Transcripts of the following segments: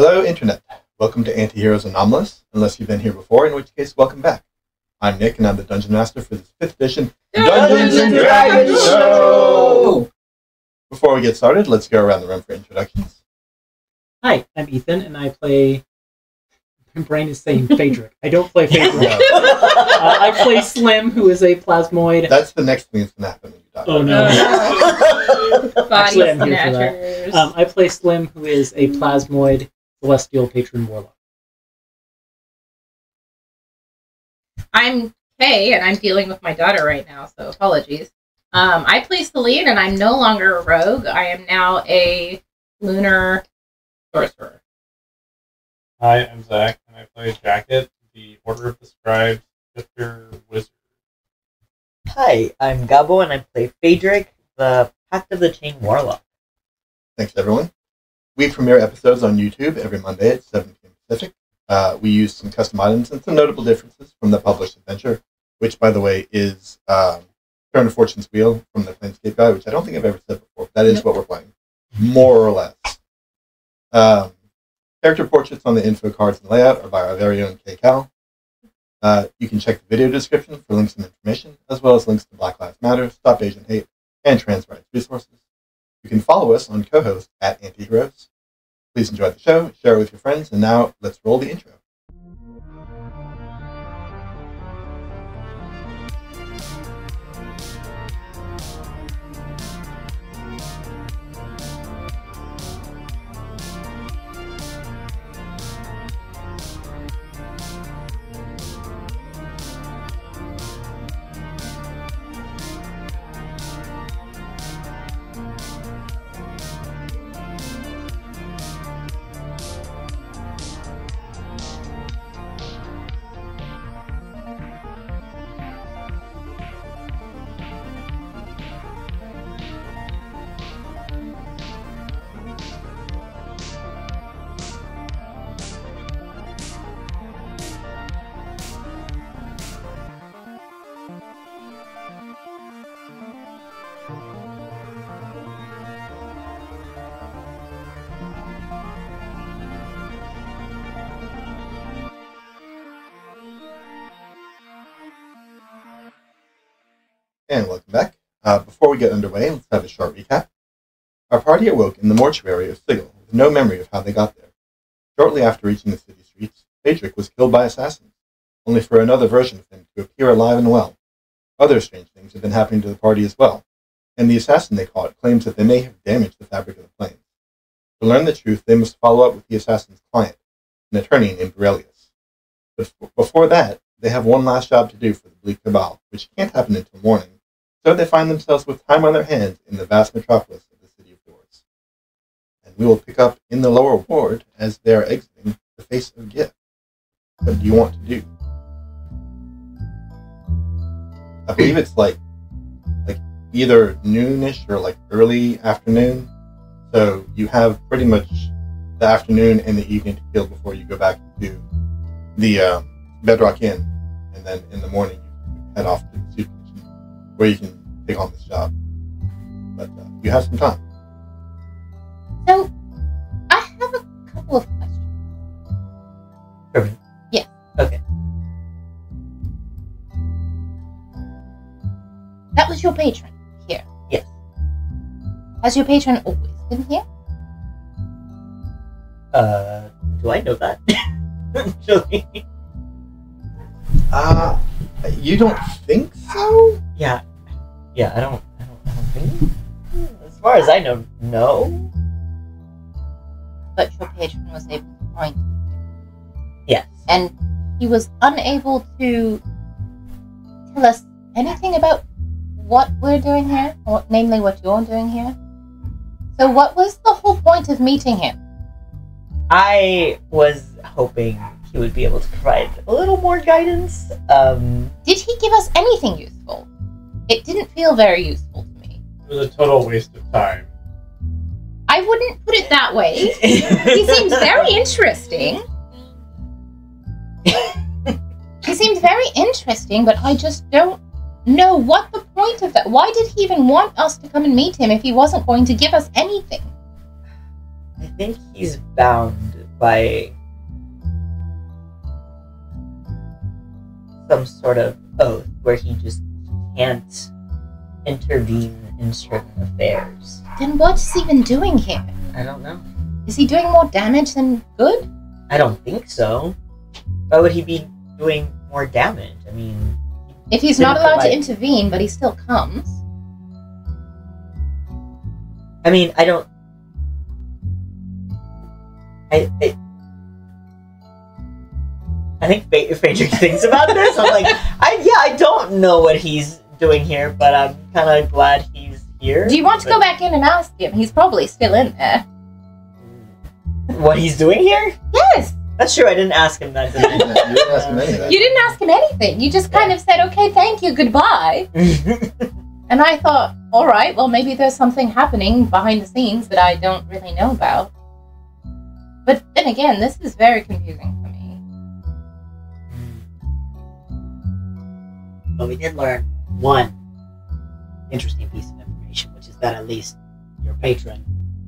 Hello, Internet. Welcome to Antiheroes Anomalous, unless you've been here before, in which case, welcome back. I'm Nick, and I'm the Dungeon Master for this 5th edition Dungeons & Dragons Show! Before we get started, let's go around the room for introductions. Hi, I'm Ethan, and I play... My brain is saying Phaedric. I don't play Phaedric. I play Slim, who is a plasmoid. That's the next thing that's going to happen when you die. Oh, no. Body Actually, I'm here for snatchers. that. I play Slim, who is a plasmoid celestial patron warlock. I'm Kay, and I'm dealing with my daughter right now, so apologies. I play Celine, and I'm no longer a rogue. I am now a lunar sorcerer. Hi, I'm Zach, and I play Jacket, the Order of the Scribes, Shifter Wizard. Hi, I'm Gabo, and I play Phaedric, the Pact of the Chain Warlock. Thanks, everyone. We premiere episodes on YouTube every Monday at 7 p.m. Pacific. We use some custom items and some notable differences from the published adventure, which, by the way, is Turn of Fortune's Wheel from the Planescape Guide, which I don't think I've ever said before. That is what we're playing, more or less. Character portraits on the info cards and layout are by our very own Kay Cal. You can check the video description for links and information, as well as links to Black Lives Matter, Stop Asian Hate, and trans rights resources. You can follow us on co-host at Antiheroes. Please enjoy the show, share it with your friends, and now let's roll the intro. And welcome back. Before we get underway, let's have a short recap. Our party awoke in the mortuary of Sigil, with no memory of how they got there. Shortly after reaching the city streets, Phaedric was killed by assassins, only for another version of him to appear alive and well. Other strange things have been happening to the party as well, and the assassin they caught claims that they may have damaged the fabric of the planes. To learn the truth, they must follow up with the assassin's client, an attorney named Aurelius. But before that, they have one last job to do for the Bleak Cabal, which can't happen until morning. So they find themselves with time on their hands in the vast metropolis of the City of Doors. And we will pick up in the lower ward as they are exiting the Face of Gift. What do you want to do? I believe it's like either noonish or like early afternoon. So you have pretty much the afternoon and the evening to kill before you go back to the Bedrock Inn. And then in the morning you head off to the soup kitchen, where you can take on this job. But you have some time. So, I have a couple of questions. Perfect. Yeah. Okay. That was your patron here? Yes. Has your patron always been here? Do I know that? Actually. You don't think so? Yeah, I don't think. As far as I know, no. But your patron was able to find you. Yes. And he was unable to tell us anything about what we're doing here, or namely what you're doing here. So what was the whole point of meeting him? I was hoping he would be able to provide a little more guidance. Did he give us anything useful? It didn't feel very useful to me. It was a total waste of time. I wouldn't put it that way. He seems very interesting. He seems very interesting, but I just don't know what the point of that. Why did he even want us to come and meet him if he wasn't going to give us anything? I think he's bound by some sort of oath where he just can't intervene in certain affairs. Then what's he been doing here? I don't know. Is he doing more damage than good? I don't think so. Why would he be doing more damage? I mean, If he's not allowed to intervene, but he still comes. I mean, I don't. I think Phaedric thinks about this. I'm like, I don't know what he's doing here, but I'm kind of glad he's here. Do you want to go back in and ask him? He's probably still in there. What he's doing here? Yes! That's true, I didn't ask him that, did I? You didn't ask him any of that. You didn't ask him anything. You just kind of said, okay, thank you, goodbye. And I thought, alright, well maybe there's something happening behind the scenes that I don't really know about. But then again, this is very confusing for me. But we did learn one interesting piece of information, which is that at least your patron,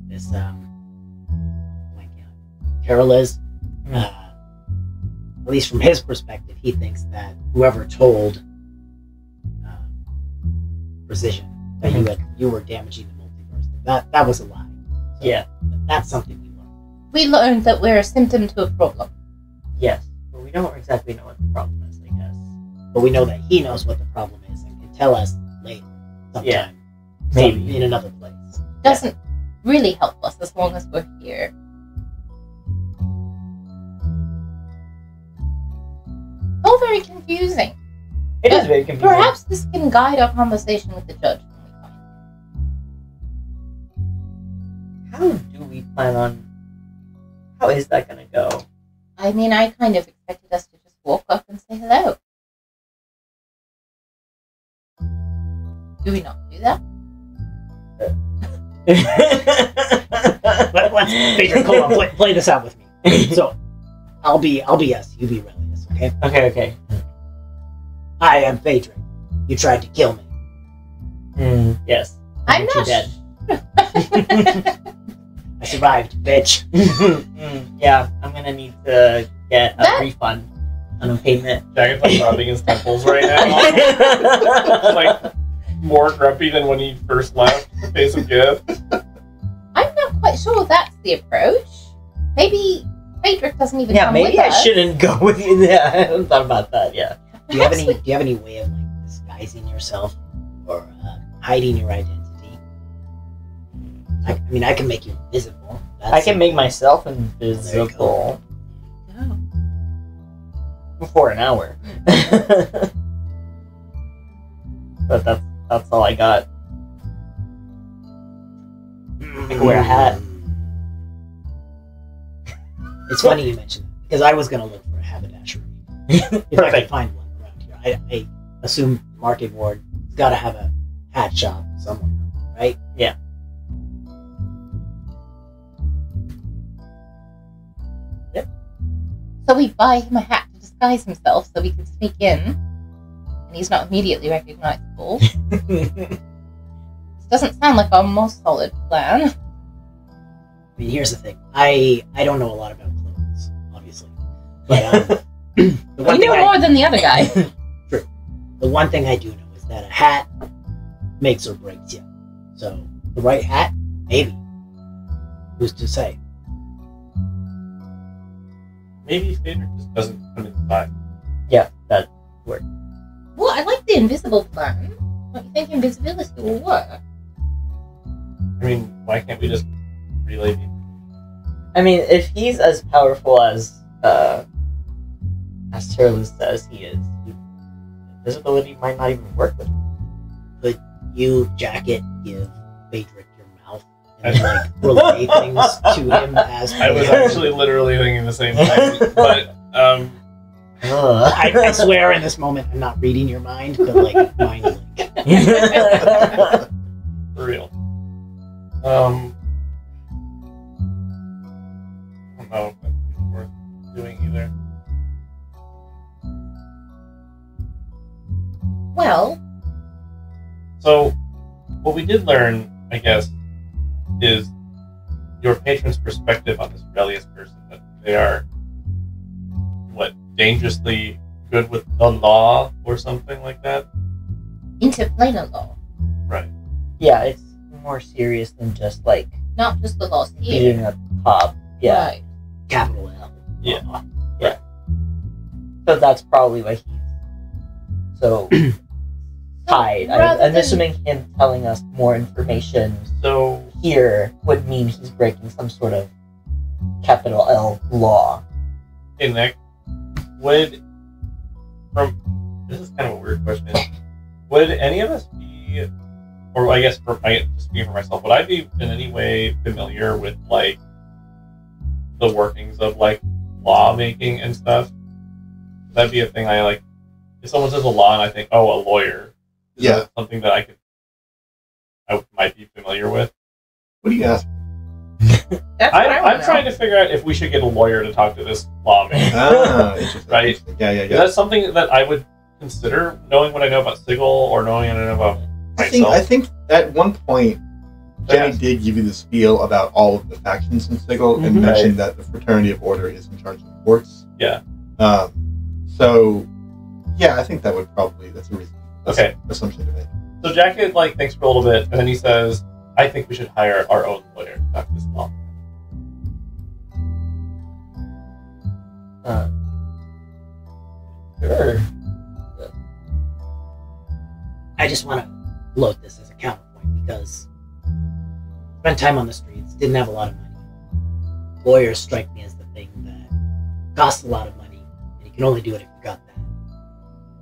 this Carol is, at least from his perspective, he thinks that whoever told Precision that you were damaging the multiverse, that was a lie. So Yeah. that's something we learned. We learned that we're a symptom to a problem. Yes, but we don't exactly know what the problem is, I guess. But we know that he knows what the problem is and can tell us later, sometime, Yeah. Maybe. in another place. Doesn't really help us as long as we're here. All very confusing. It is very confusing. Perhaps this can guide our conversation with the judge when we find him. How do we plan on... How is that gonna go? I mean, I kind of expected us to just walk up and say hello. Do we not do that? Let's Phaedric, hold on, play this out with me. So, I'll be yes, you be Relius, okay? Okay. I am Phaedric. You tried to kill me. Yes. I'm You're not dead. I survived, bitch. Yeah, I'm gonna need to get a That- refund on a payment. Jacket's like rubbing his temples right now. Like more grumpy than when he first left the face of Gift. I'm not quite sure that's the approach. Maybe Phaedric doesn't even Yeah, come maybe with I us. shouldn't go with you. Yeah, I hadn't thought about that. Yeah. Do you have Perhaps any way of like disguising yourself or hiding your identity? I mean, I can make you invisible. I can make myself There you invisible Oh. for an hour. But that's all I got. I can wear a hat. It's funny you mentioned that because I was gonna look for a haberdashery if I could Perfect. find one around here. I assume Market Ward's got to have a hat shop somewhere, right? Yeah. So we buy him a hat to disguise himself so we can sneak in, and he's not immediately recognizable. This doesn't sound like our most solid plan. I mean, here's the thing. I don't know a lot about clothes, obviously, but the one You thing know more than the other guy. True. The one thing I do know is that a hat makes or breaks you. So the right hat, maybe. Who's to say? Maybe Phaedric just doesn't come inside. Yeah, that. Well, I like the invisible plan. Don't you think invisibility will work? I mean, why can't we just relay people? I mean, if he's as powerful as Tyrellus says he is, invisibility might not even work with him. Could you, Jacket, give Phaedric your mouth and like relay things to him as I was actually literally thinking the same thing, but I swear in this moment I'm not reading your mind, but like mind link. for real. I don't know if that's worth doing either. Well, So, what we did learn, I guess, is your patron's perspective on this rebellious person that they are dangerously good with the law or something like that. Interplanar law, Right. Yeah, it's more serious than just like not just the laws being here. a cop. Yeah. Right. Capital L. Yeah. So that's probably why he's so tied. I'm assuming him telling us more information So here would mean he's breaking some sort of capital L law. hey Nick, this is kind of a weird question. Would any of us be, or I guess just speaking for myself, would I be in any way familiar with like the workings of like lawmaking and stuff? Would that be a thing I like? If someone says a law and I think, oh, a lawyer, is that something that I might be familiar with? What do you ask? I'm trying to figure out if we should get a lawyer to talk to this lawmaker. Interesting. Right? Yeah. Is that something that I would consider, knowing what I know about Sigil or knowing what I know about myself? I think at one point, Jenny did give you the spiel about all of the factions in Sigil and mentioned that the Fraternity of Order is in charge of the courts. Yeah. So, yeah, I think that's a reasonable assumption to make. So Jacket thinks for a little bit, and then he says, I think we should hire our own lawyer to talk this law. Sure. I just want to float this as a counterpoint because spent time on the streets, didn't have a lot of money. Lawyers strike me as the thing that costs a lot of money, and you can only do it if you got that.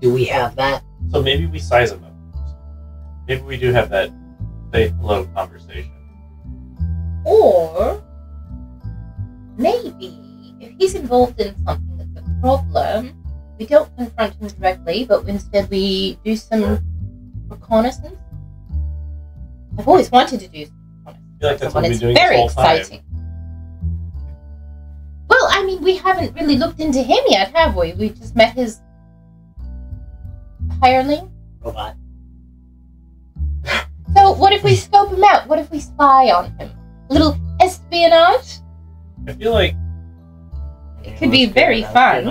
Do we have that? So maybe we size him up. Maybe we do have that say hello conversation. Or maybe if he's involved in something that's a problem, we don't confront him directly, but instead we do some reconnaissance. I've always wanted to do some reconnaissance. I feel like that's what It's we've been doing very this whole time. exciting. Well, I mean, we haven't really looked into him yet, have we? We just met his hireling. Robot. So what if we scope him out? What if we spy on him? A little espionage? I feel like It could be very fun.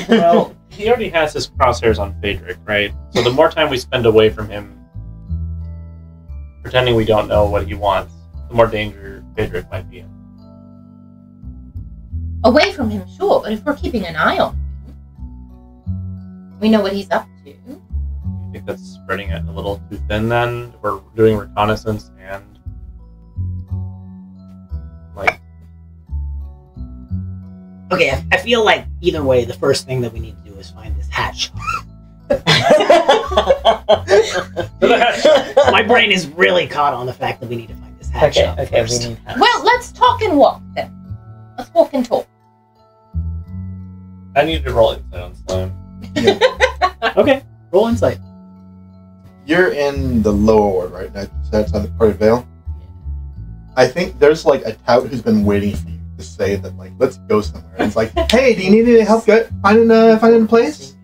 well, he already has his crosshairs on Phaedric, right? So the more time we spend away from him, pretending we don't know what he wants, the more danger Phaedric might be in. Away from him, sure, but if we're keeping an eye on him, we know what he's up to. You think that's spreading it a little too thin then? We're doing reconnaissance and Okay, I feel like either way, the first thing that we need to do is find this hat shop. My brain is really caught on the fact that we need to find this hat shop first. We need hats. Well, let's talk and walk then. Let's walk and talk. I need to roll insight on Slim. Okay, roll insight. You're in the lower ward, right? That's outside the party Vale. I think there's a tout who's been waiting for you to say that let's go somewhere. And it's like, hey, do you need any help finding a place?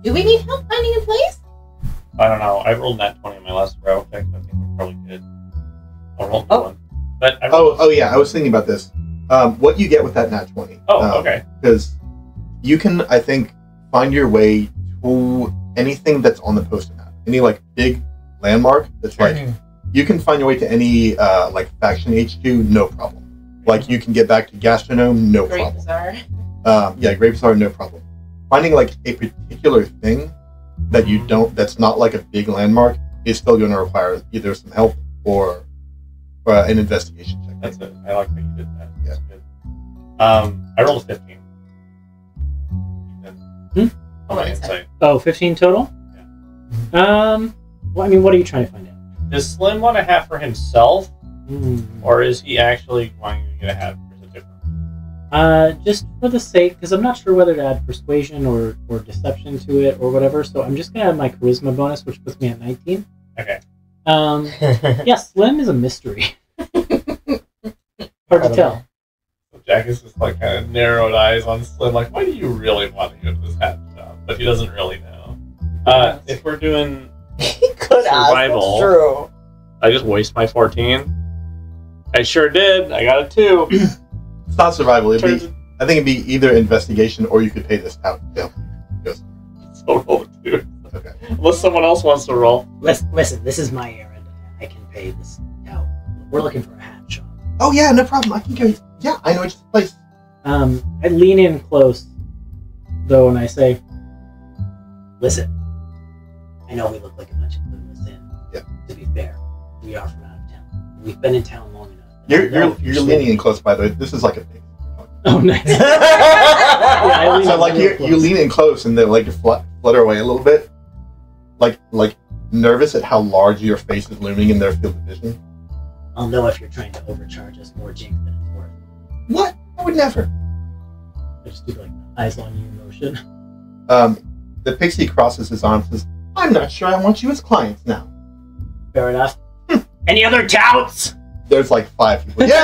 Do we need help finding a place? I don't know. I rolled that 20 in my last row check. I think we're probably good. I'll roll another one. But Yeah, I was thinking about this. What you get with that nat 20. Okay. Because you can, I think, find your way to anything that's on the poster map. Any big landmark that's you can find your way to any faction HQ, no problem. You can get back to Gastronome, no problem. Great Bazaar, no problem. Finding a particular thing that you don't, that's not a big landmark, is still going to require either some help or an investigation check. That's it. I like that you did that. Yeah. That's good. I rolled a 15. On my insight. Oh, 15 total? Yeah. Well, I mean, what are you trying to find out? Does Slim want a hat for himself, or is he actually wanting to get a hat for a different? Just for the sake, because I'm not sure whether to add persuasion or deception to it or whatever, so I'm just going to add my charisma bonus, which puts me at 19. Okay. Yeah, Slim is a mystery. Hard to tell. So Jack is just kind of narrowed eyes on Slim, why do you really want to go to this hat shop? But he doesn't really know. If we're doing survival, True. I just waste my 14. I sure did. I got a 2. It's not survival. Turns I think it'd be either investigation or you could pay this out. Yeah. Yes. so roll too. Okay. Unless someone else wants to roll. Listen, this is my errand. I can pay this out. We're looking for a hat shop. Oh yeah, no problem. I can carry. Yeah, I know it's the place. I lean in close, though, and I say, Listen, I know we look like a bunch of clueless in. Yeah. To be fair, we are from out of town. We've been in town long enough. You're leaning in close, by the way. This is like a thing. "Oh, nice." Yeah, I lean So in like real you close. lean in close and they like to flutter away a little bit, like nervous at how large your face is looming in their field of vision. I'll know if you're trying to overcharge us more jink than it's worth. What? I would never. I just do like the eyes on you motion. The pixie crosses his arms and says, "I'm not sure I want you as clients now." Fair enough. Any other touts? There's like 5 people. Yeah,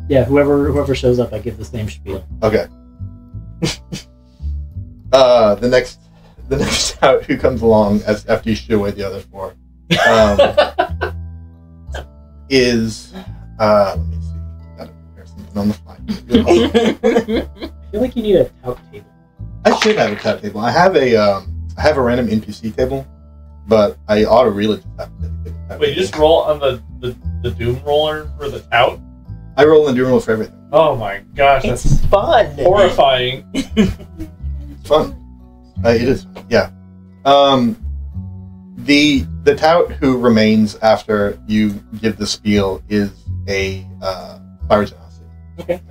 Yeah, whoever shows up, I give the same spiel. Okay. The next out who comes along after you shoo away the other 4 is let me see. Gotta prepare something on the fly. I feel like you need a tout table. I should have a tout table. I have a random NPC table, but I ought to really just have a dedicated tout Wait, you just roll on the Doom roller for the tout? I roll and do roll for everything. Oh my gosh, It's that's fun. horrifying. It's fun. It is. Yeah. The tout who remains after you give the spiel is a fire genasi. Okay.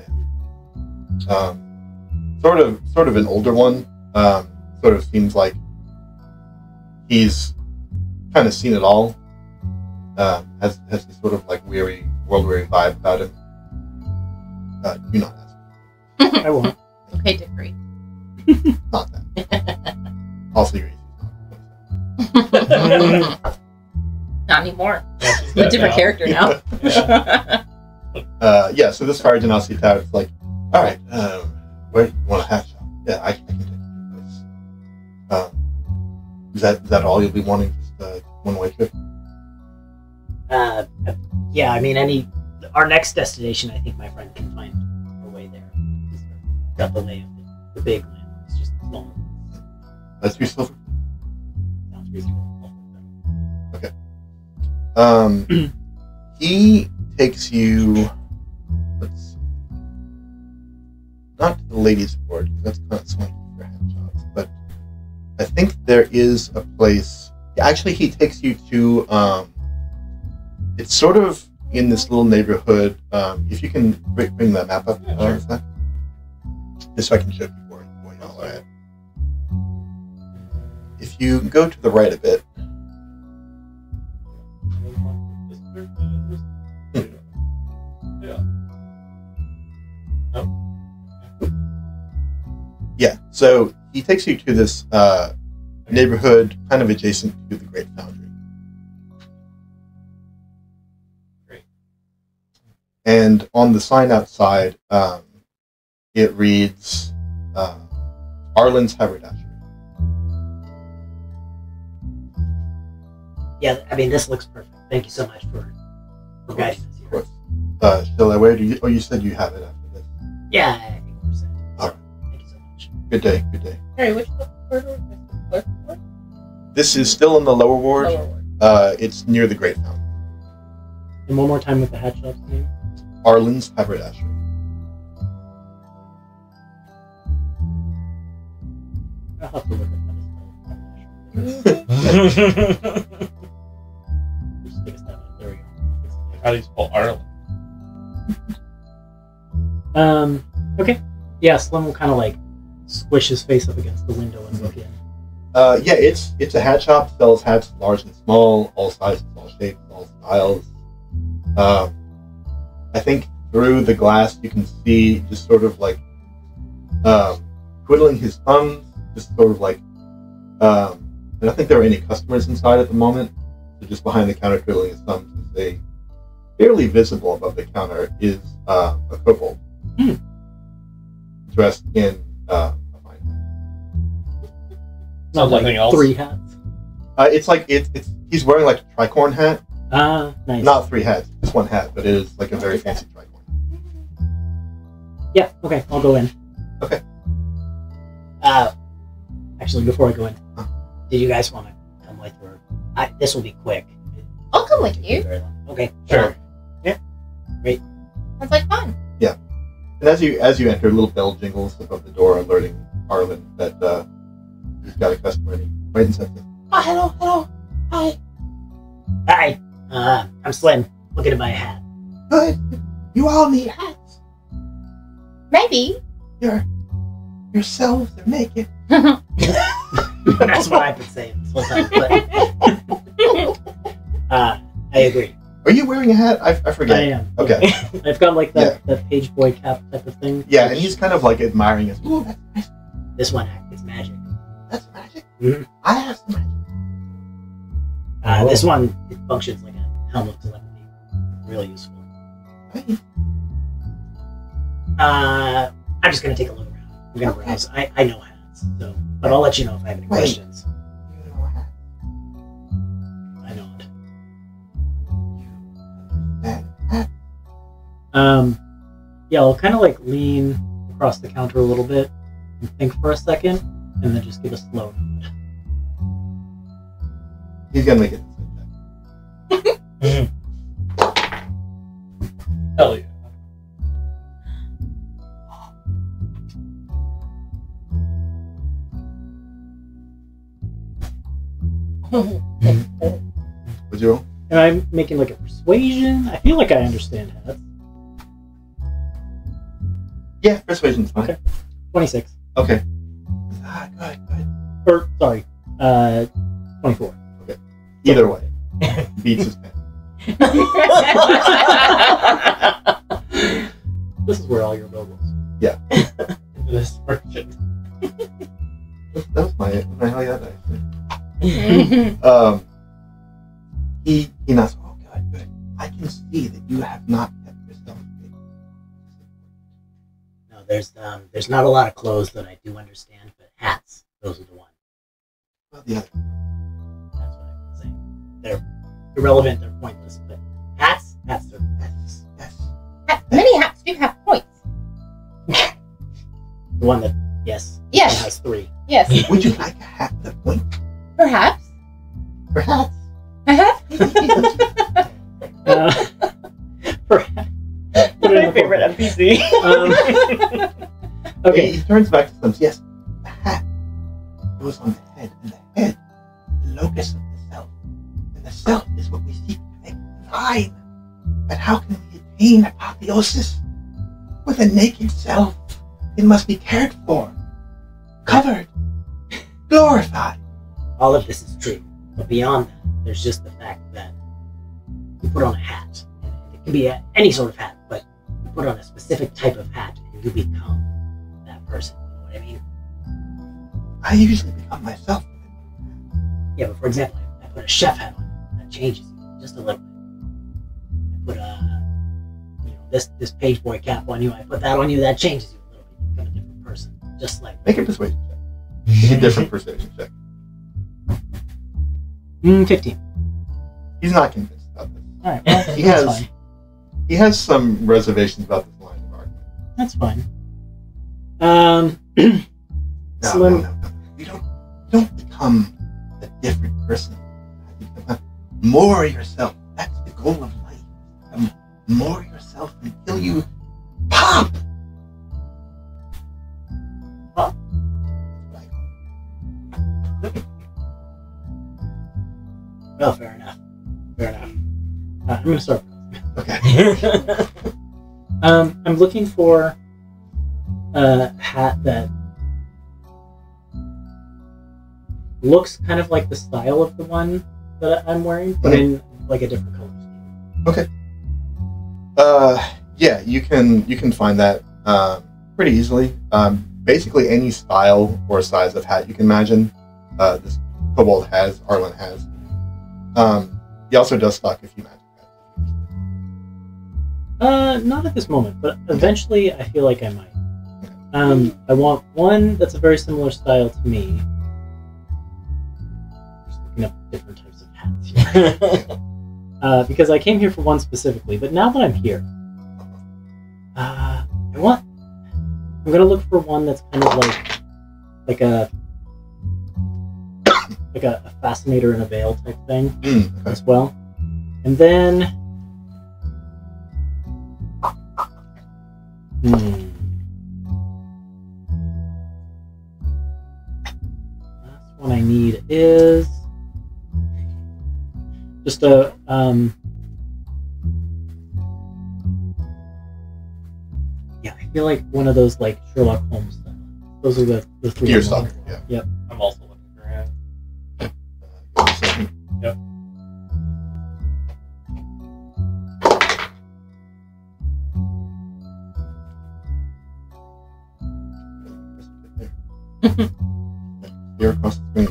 Sort of an older one. Sort of seems like he's kind of seen it all. Has this sort of like world weary vibe about him. Do not ask. I won't. Okay, Dickory. Not that. Also, your Not anymore. Yeah, she's I'm a dead different now. character now. Yeah, so this fire genasi tout is like, all right, where do you want a hat shop? Yeah, I can take you to this. Is that all you'll be wanting? Just one-way trip? Yeah, I mean, our next destination, I think my friend can find a way there. He's got the lay of the big land. It's just small. That's 3 silver. Sounds reasonable. He takes you, let's see, not to the ladies' ward, because that's kind of swanky for hat shops, but I think there is a place, actually he takes you to, it's sort of in this little neighborhood, if you can bring that map up, Zach? Just so I can show people where y'all are at. If you go to the right a bit, yeah, so he takes you to this neighborhood kind of adjacent to the Great Foundry. Great. And on the sign outside, it reads Arlen's Haberdashery. Yeah, I mean, this looks perfect. Thank you so much for guiding us Of here. course. Shilla, where do you... Oh, you said you have it after this. Yeah, I think we're set. All right. Thank you so much. Good day, good day. Sorry, which corridor? Clerk ward? This is still in the lower ward. Lower ward. It's near the Great Foundry. And one more time with the hat shop's name. Arlen's Haberdashery. I'll have to look up how to spell it. Just take a step. There we go. How do you spell Ireland? Okay. Yeah, Slim will kind of like squish his face up against the window and look in. Yeah, it's a hat shop. Sells hats large and small, all sizes, all shapes, all styles. I think through the glass you can see just sort of like twiddling his thumbs, just sort of like. I don't think there are any customers inside at the moment. So just behind the counter, twiddling his thumbs, is a fairly visible above the counter is a kobold dressed in a fine hat. Not like Nothing else? 3 hats. It's like it's he's wearing like a tricorn hat, Nice. Not 3 hats, just 1 hat, but it is like a very fancy tricorn. Yeah, okay, I'll go in. Okay. Actually, before I go in, did you guys want to come with, or this will be quick. I'll come with you. Very long. Okay. Sure. Sounds like fun. And as you enter, a little bell jingles above the door, alerting Arlen that he's got a customer. And he waits and says, Oh, hello. Hi. Hi. I'm Slim. Looking to buy a hat. "Good. You all need hats. Maybe. Yourselves are naked." That's what I've been saying this whole time. But, I agree. Are you wearing a hat? I forget. I am. Okay. I've got like that page boy cap type of thing. Yeah, and he's kind of like admiring us. Ooh, that's nice. This one acts magic. That's magic. Mhm. I have some magic. This one, it functions like a helm of telepathy. Really useful. Hey, I'm just gonna take a look around. I'm gonna browse. I know hats, so but I'll let you know if I have any Wait. questions. you know a hat. I know it. That hat. Yeah, I'll kind of like lean across the counter a little bit and think for a second, and then just give a slow nod. He's gonna make it. Hell yeah. What'd you roll? Am I making like a persuasion? I feel like I understand hats. Yeah, persuasion's fine. Okay. 26. Okay. Good. Or, sorry, 24. Either way, beats his pen. This is where all your logos. This version. That was my hell yeah dice. He nods. Oh, good. I can see that you have not kept yourself naked. No, there's not a lot of clothes that I do understand, but hats, those are the ones. Well, the other. That's what I've been saying. They're irrelevant, they're pointless, but hats are Yes. Many hats do have points. the one that yes Yes. has 3. Yes. Would you like a hat with a point? Perhaps. Perhaps. Perhaps. Perhaps. My favorite NPC. Okay. He turns back to them. Yes, the hat goes on the head, and the head, the locus of the self. And the self is what we seek to make divine. But how can we attain apotheosis? With a naked self, it must be cared for, covered, glorified. All of this is true, but beyond that, there's just the fact that you put on a hat, and it can be any sort of hat, but you put on a specific type of hat, and you become that person. You know what I mean? I usually become myself. Yeah, but for example, I put a chef hat on, that changes you just a little bit. I put this page boy cap on you, I put that on you, that changes you a little bit. You become a different person, just like Make a persuasion check. Make a different persuasion check. 15. He's not convinced about this. Alright, well, He that's has- fine. He has some reservations about this line of argument. That's fine. No. Slim. You don't become a different person. You become more yourself. That's the goal of life. Become more yourself until you pop. Huh? well, fair enough. I'm gonna start. Okay. I'm looking for a hat that looks kind of like the style of the one that I'm wearing, but in like a different color scheme. Yeah, you can find that pretty easily. Basically, any style or size of hat you can imagine, this Kobold has, Arlen has. He also does stock a few magic hats. Not at this moment, but eventually I feel like I might. I want one that's a very similar style to me. Just looking up different types of hats here. because I came here for one specifically. But now that I'm here, I'm gonna look for one that's kind of like a fascinator in a veil type thing as well. And then last one I need is just a I feel like one of those like Sherlock Holmes stuff. Those are the three. Deerstalker, yeah. Yep. I'm also looking for him. Yep. Here across the screen.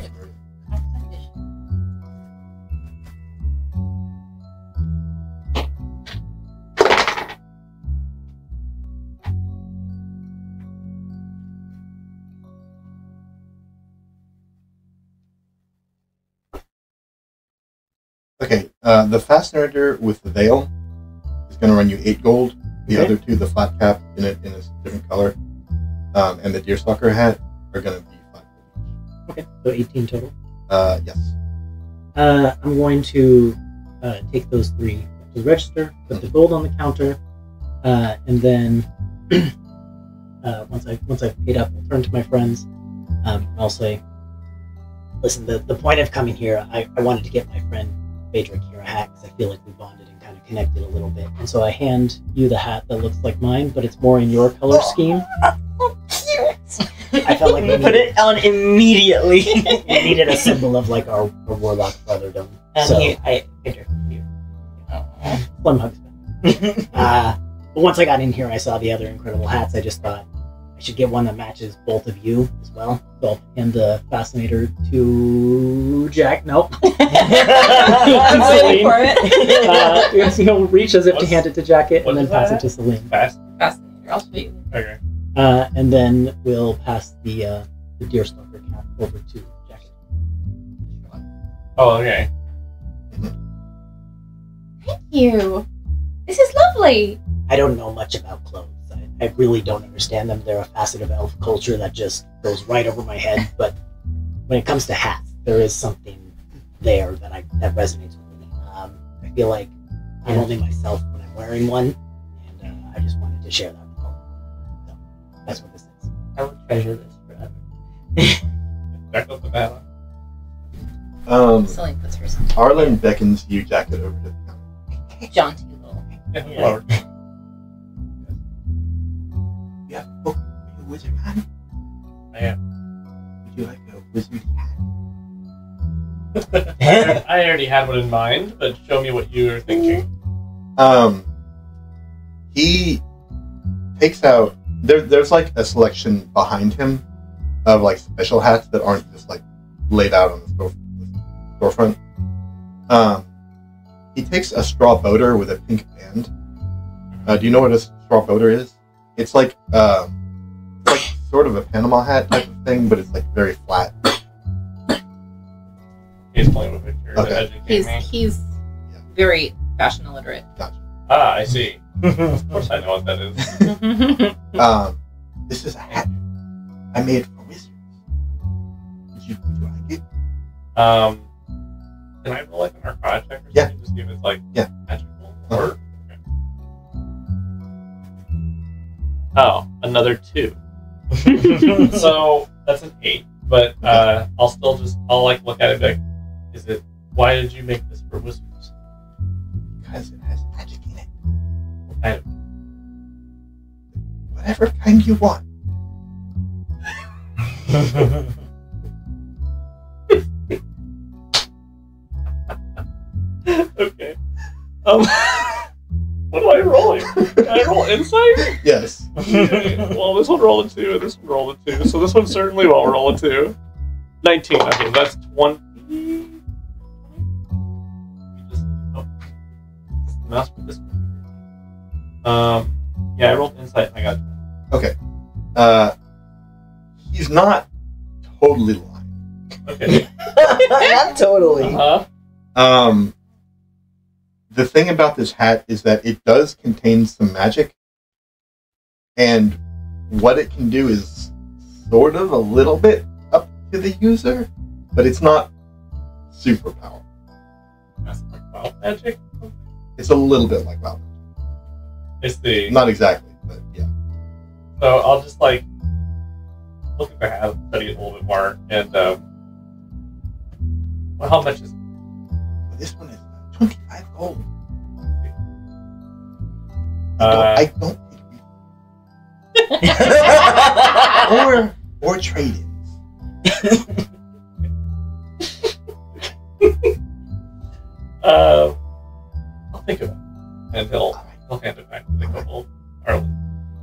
Okay, the fascinator with the veil is going to run you 8 gold. The other two, the flat cap in a different color, and the deerstalker hat are going to be 5 gold. Okay, so 18 total. Yes. I'm going to take those 3 to the register, put the gold on the counter, and then once I've paid up, I'll turn to my friends. And I'll say, listen, the point of coming here, I wanted to get my friend Phaedric here a hat because I feel like we bonded and kind of connected a little bit. And so I hand you the hat that looks like mine, but it's more in your color scheme. I felt like we put it on immediately. we needed a symbol of like our warlock brotherdom. And So I figured you. Slim hugs back. But once I got in here, I saw the other incredible hats. I just thought I should get one that matches both of you as well. So I'll hand the fascinator to Jack. Nope. I'm waiting for it. He'll reach as if to hand it to Jacket and then pass it to Celine. Fascinator. I'll show you. Okay. And then we'll pass the deerstalker cap over to Jacket. Oh, okay. Thank you. This is lovely. I don't know much about clothes. I really don't understand them. They're a facet of elf culture that just goes right over my head. But when it comes to hats, there is something there that resonates with me. I feel like I'm only myself when I'm wearing one, and I just wanted to share that with all. So that's what this is. I will treasure this forever. Jack up the battle. Celine puts hers Arlen beckons you, Jacket, over to the counter. on. Jaunty little. Yeah. Yeah. Well, You have a book? Are you a wizard, man? I am. Would you like a wizard hat? I already had one in mind, but show me what you were thinking. He takes out there's like a selection behind him of like special hats that aren't just like laid out on the storefront. He takes a straw boater with a pink band. Do you know what a straw boater is? It's like sort of a Panama hat type of thing, but it's like very flat. He's playing with pictures. Okay. To educate me. He's very fashion illiterate. Ah, I see. Of course I know what that is. This is a hat I made for wizards. Would you like it? Can I roll like an Arcana check or something? Yeah. Just see if it's like magical or... Okay. Oh, another 2. So that's an 8. But I'll like look at it and be like, why did you make this for wizards? Because it has magic in it. What kind of... Whatever kind you want. Okay. What am I rolling? Can I roll insight? Yes. Okay. Well, this one rolled a 2, and this one rolled a 2, so this one certainly won't roll a 2. 19. Okay, that's 20. Mouse with this one. Yeah, I rolled insight and I got 20. Okay. He's not totally lying. Okay. Not totally. Uh-huh. the thing about this hat is that it does contain some magic, and what it can do is sort of a little bit up to the user, but it's not super powerful. That's like wild magic. It's a little bit like wild It's the magic. Not exactly, but yeah. So I'll just like look at the hat, study it a little bit more, and well, how much is it? This one is 25 gold. Uh, I don't think we... or trade-ins. I'll think of it, and he'll hand it back to the couple.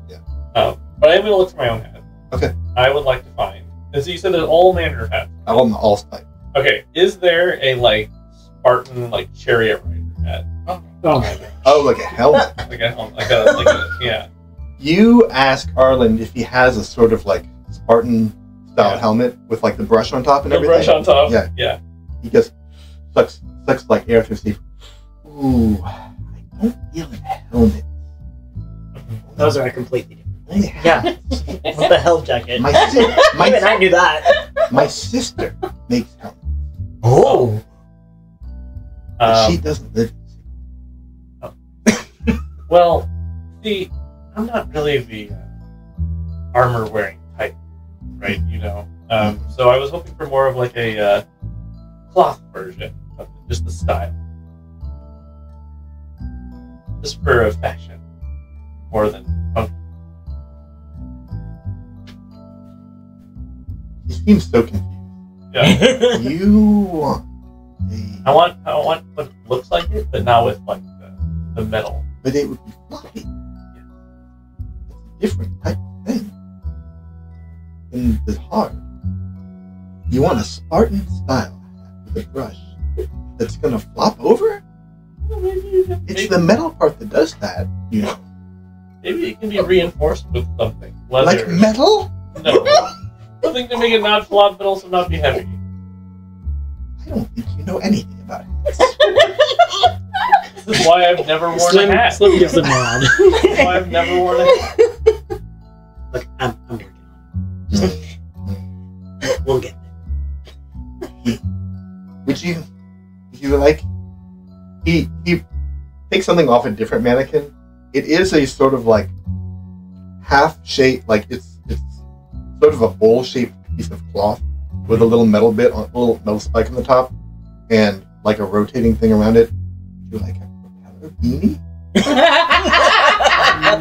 Yeah. But I'm gonna look for my own hat. Okay. I would like to find. As you said, there's all manner of hats. All type. Okay. Is there a like Spartan like chariot rider hat? Oh my god. Oh, like a helmet. Yeah. You ask Arlen if he has a sort of like Spartan style Yeah. helmet with like the brush on top and The everything. brush on top. Yeah. Yeah. He just sucks like air through his teeth. Ooh, I don't feel a helmet. Those are a completely different. Only Yeah. hats. With the hell jacket. My, si- Even I knew that. my sister makes helmets. Oh. But she doesn't live in Well, see, I'm not really the armor wearing type, right? You know, so I was hoping for more of like a cloth version of it, just the style, just for a fashion more than function. He seems so confused. Yeah, You want a... I want what looks like it, but not with like the metal. But it would be fluffy. It's a different type of thing. And it's hard. You want a Spartan style hat with a brush that's gonna flop over? It's the metal part that does that, you know. Maybe it can be reinforced with something. Leather. Like metal? No. Something to make it not flop, but also not be heavy. I don't think you know anything about hats. This is why I've never worn Slim, a hat. Slim gives a nod. This is why I've never worn a hat. Look, I'm working on it. We'll get there. Would you like... He takes something off a different mannequin. It is a sort of like half-shaped, like it's sort of a bowl-shaped piece of cloth with a little metal bit, a little metal spike on the top, and like a rotating thing around it. Would you like a propeller beanie?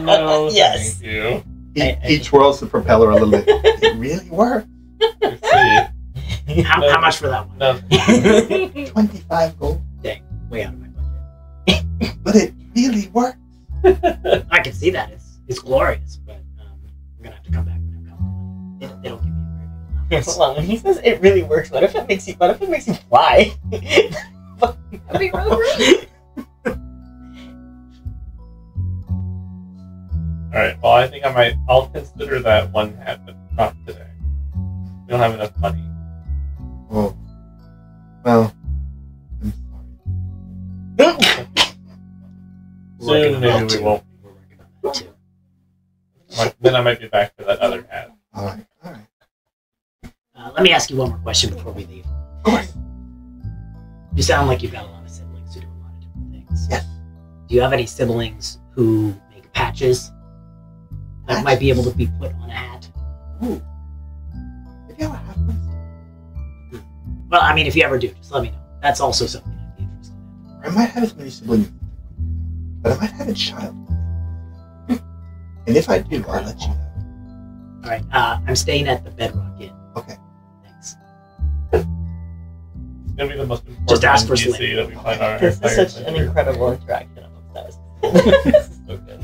No, Yes. thank you. He twirls the propeller a little bit. It really works. See, How much for that one? no. 25 gold. Dang, way out of my budget. But it really works. I can see that. It's glorious, but I'm gonna have to come back when I come. They don't give me a very big allowance. Hold on, when he says it really works, what if it makes you fly? That'd be really great. Alright, well, I think I'll consider that one hat, but not today. We don't have enough money. Oh. Well, I'm sorry. Soon, maybe we won't. We're working on that too. Then I might be back to that other hat. Alright. Let me ask you one more question before we leave. Of course. You sound like you've got a lot of siblings who do a lot of different things. Yes. Do you have any siblings who make patches that might be able to be put on a hat? Ooh. Maybe I'll have one. Well, I mean, if you ever do, just let me know. That's also something I'd be interested in. I might have as many siblings, but I might have a child. And if I do, I'll let you know. All right, I'm staying at the Bedrock Inn. Okay. Thanks. It's gonna be the most important Just ask for NPC Slim. that we find on our This is entire such an adventure. incredible interaction. I'm obsessed. This is so good.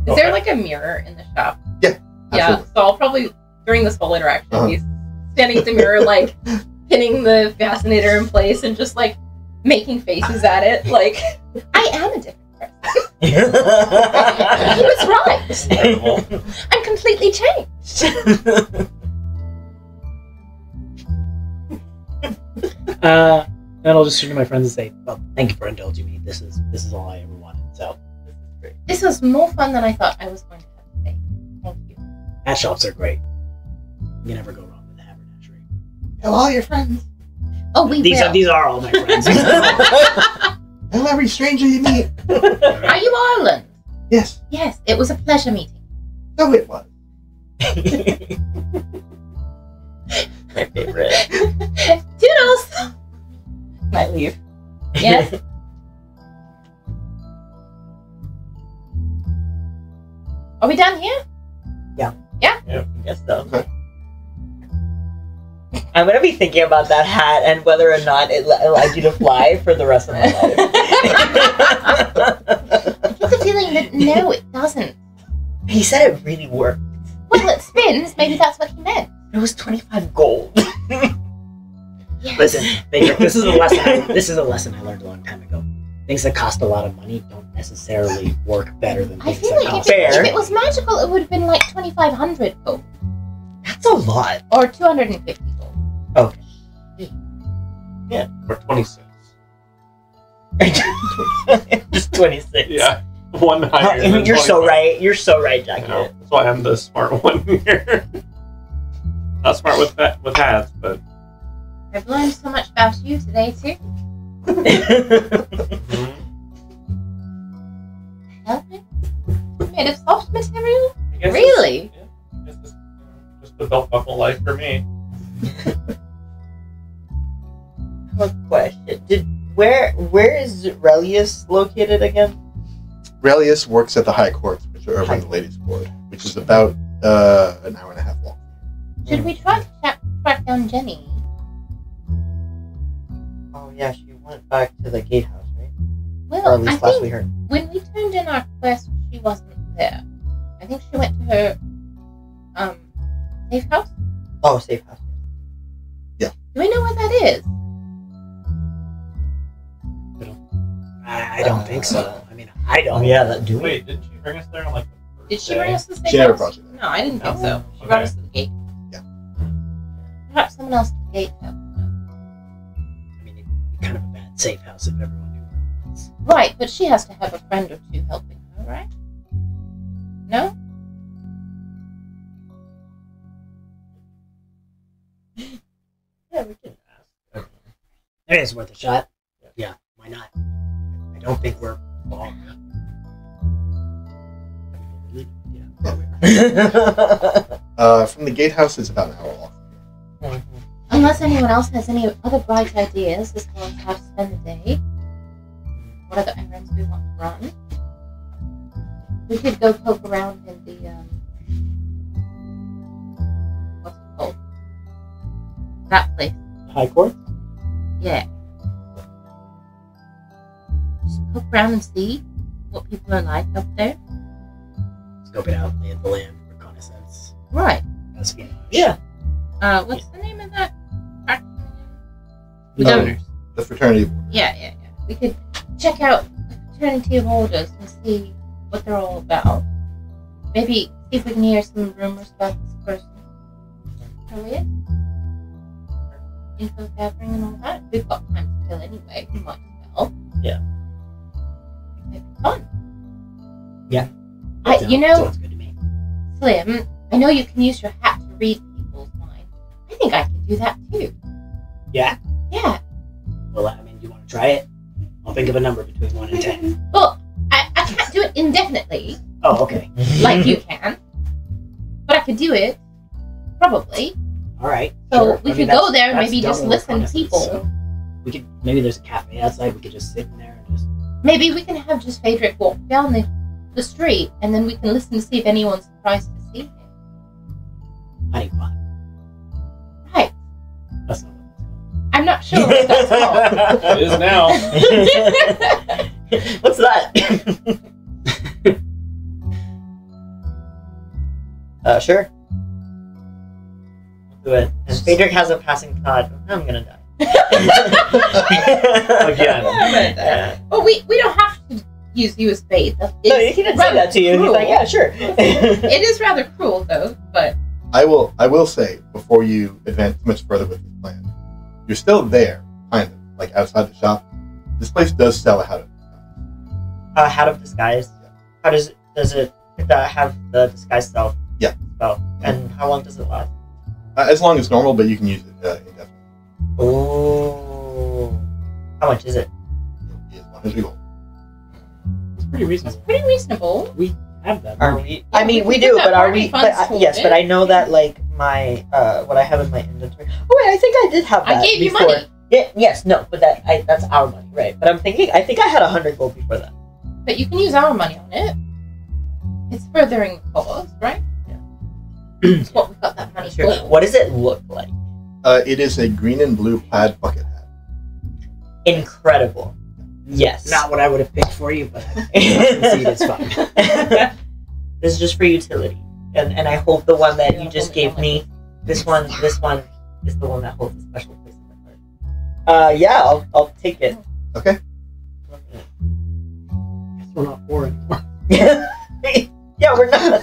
Is there like a mirror in the shop? Yeah, Yeah. absolutely. So I'll probably during this whole interaction Uh-huh. be standing at the mirror, like pinning the fascinator in place and just like making faces at it, like I am a different person. He was right. Incredible. I'm completely changed. And I'll just turn to my friends and say, "Well, thank you for indulging me. This is all I ever wanted." So This was more fun than I thought I was going to have today. Thank you. hat shops are great. You can never go wrong with a haberdashery. Tell all your friends. Oh, we will. These are all my friends. Tell every stranger you meet. Are you Ireland? Yes, Yes, it was a pleasure meeting. so it was. My favorite. Toodles! Can I leave? Yes. Are we done here? I guess so. Okay. I'm gonna be thinking about that hat and whether or not it allowed you to fly for the rest of my life. I get the feeling that no, it doesn't. He said it really worked. Well, it spins. Maybe that's what he meant. It was 25 gold. Yes. Listen, Patrick, this is a lesson. This is a lesson I learned a long time ago. Things that cost a lot of money don't necessarily work better than I things feel that like cost. if it was magical, it would have been like 2,500 gold That's a lot. or 250 gold. Okay. Or 26. Just 26. Yeah. One higher. than You're so 25. right. You're so right, You Jackie. know, that's why I'm the smart one here. Not smart with hats, but I've learned so much about you today, too. Helmet? Made of soft material? I guess Really? I guess it's, just the belt buckle life for me. One question. Where is Relius located again? Relius works at the High Courts, which are over in the Ladies' Ward, which is about an hour and a half long. Should we try to track down Jenny? Oh yeah, she went back to the gatehouse, right? Or at Well, I least last we think heard. when we turned in our quest, she wasn't there. I think she went to her, safe house? Oh, safe house. Do we know where that is? I don't think so. I mean, I don't. Oh yeah, that do we? Wait, didn't she bring us there on like the first Did she day? bring us to the safe She never house? brought you there. No, I didn't think No. so. She brought Okay. us to the gate. Perhaps someone else at the gate house. I mean, it'd be kind of a bad safe house if everyone knew where it was. Right, but she has to have a friend or two helping her, right? No? Yeah, we can ask. It is worth a shot. Yeah, why not? I don't think we're long. From the gatehouse, it's about an hour off. Unless anyone else has any other bright ideas as far as how to spend the day. What other errands we want to run. We could go poke around in the, what's it called? That place. High Court? Yeah. Just poke around and see what people are like up there. Scope it out, lay of the land, reconnaissance, Right. espionage. Yeah. What's the name of that faction? The No. donors. The fraternity of orders. Yeah. We could check out the fraternity of orders and see what they're all about. Maybe see if we can hear some rumors about this person. Harriet? Info gathering and all that. We've got time to kill anyway. We might as well. Yeah. It'd be fun. Yeah. You know, Sounds good to me. Slim, I know you can use your hat to read people's minds. I think I can do that too. Yeah? Yeah. Well, I mean, do you want to try it? I'll think of a number between 1 and 10. Well, I can't do it indefinitely Oh, okay. like you can, but I could do it probably. All right. So sure. we I could mean, go that's- there and that's maybe just double listen to reconnaissance, people. so we could maybe there's a cafe outside. We could just sit in there and just. Maybe we can have just Phaedric walk down the street, and then we can listen to see if anyone's surprised to see him. Honeypot. Right. That's not what I'm not sure what that's called. It is now. What's that? Sure. Do it. And Phaedric has a passing thought. I'm gonna die. Again. Yeah. Well, we don't have to use you as bait. No, he didn't say that to you. He's like, yeah, sure. It is rather cruel, though. But I will say, before you advance much further with this plan, you're still there, kind of. like outside the shop, this place does sell a hat of disguise. A hat of disguise. Yeah. How does it have the disguise spell? Yeah. And how long does it last? As long as normal, but you can use it indefinitely. Oh. How much is it? It is 100 gold. It's pretty reasonable. Pretty reasonable. We have that. Are we? I mean, we do, but are we? But yes, but I know that like my what I have in my inventory. Oh wait, I think I did have that. I gave you before. money. Yeah, yes, no, but that's our money, right? But I'm thinking, I think I had 100 gold before that. But you can use our money on it. It's furthering the cause, right? Yeah. That's what we got that money Sure. for. What does it look like? It is a green and blue plaid bucket hat. Incredible. Yes. Not what I would have picked for you, but concede it's fine. This is just for utility, and I hope the one that you just gave me, this one is the one that holds a special place in my heart. Yeah, I'll take it. Okay. Guess we're not poor anymore. Yeah, we're not.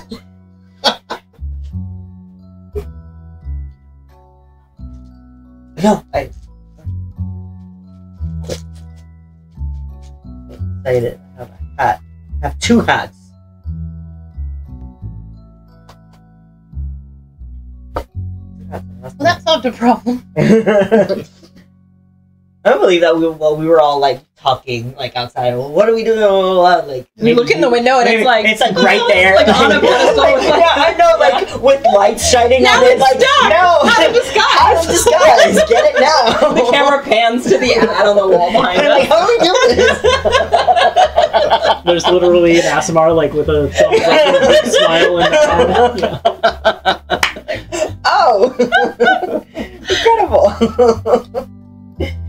No, I'm excited. I have a hat. I have 2 hats. Well, that solved a problem. I don't believe that we were all like talking like outside. Well, what are we doing? Like We look in the window and it's like right there, like on a pedestal. Like, yeah, I know, like with lights shining Now on it. it's Like stuck! no, Out of disguise! Out of disguise. Get it now. The camera pans to the ad on the wall behind I'm like, us. how do we do this? There's literally an ASMR like with a thumbs up and a big smile in the yeah. Oh, incredible!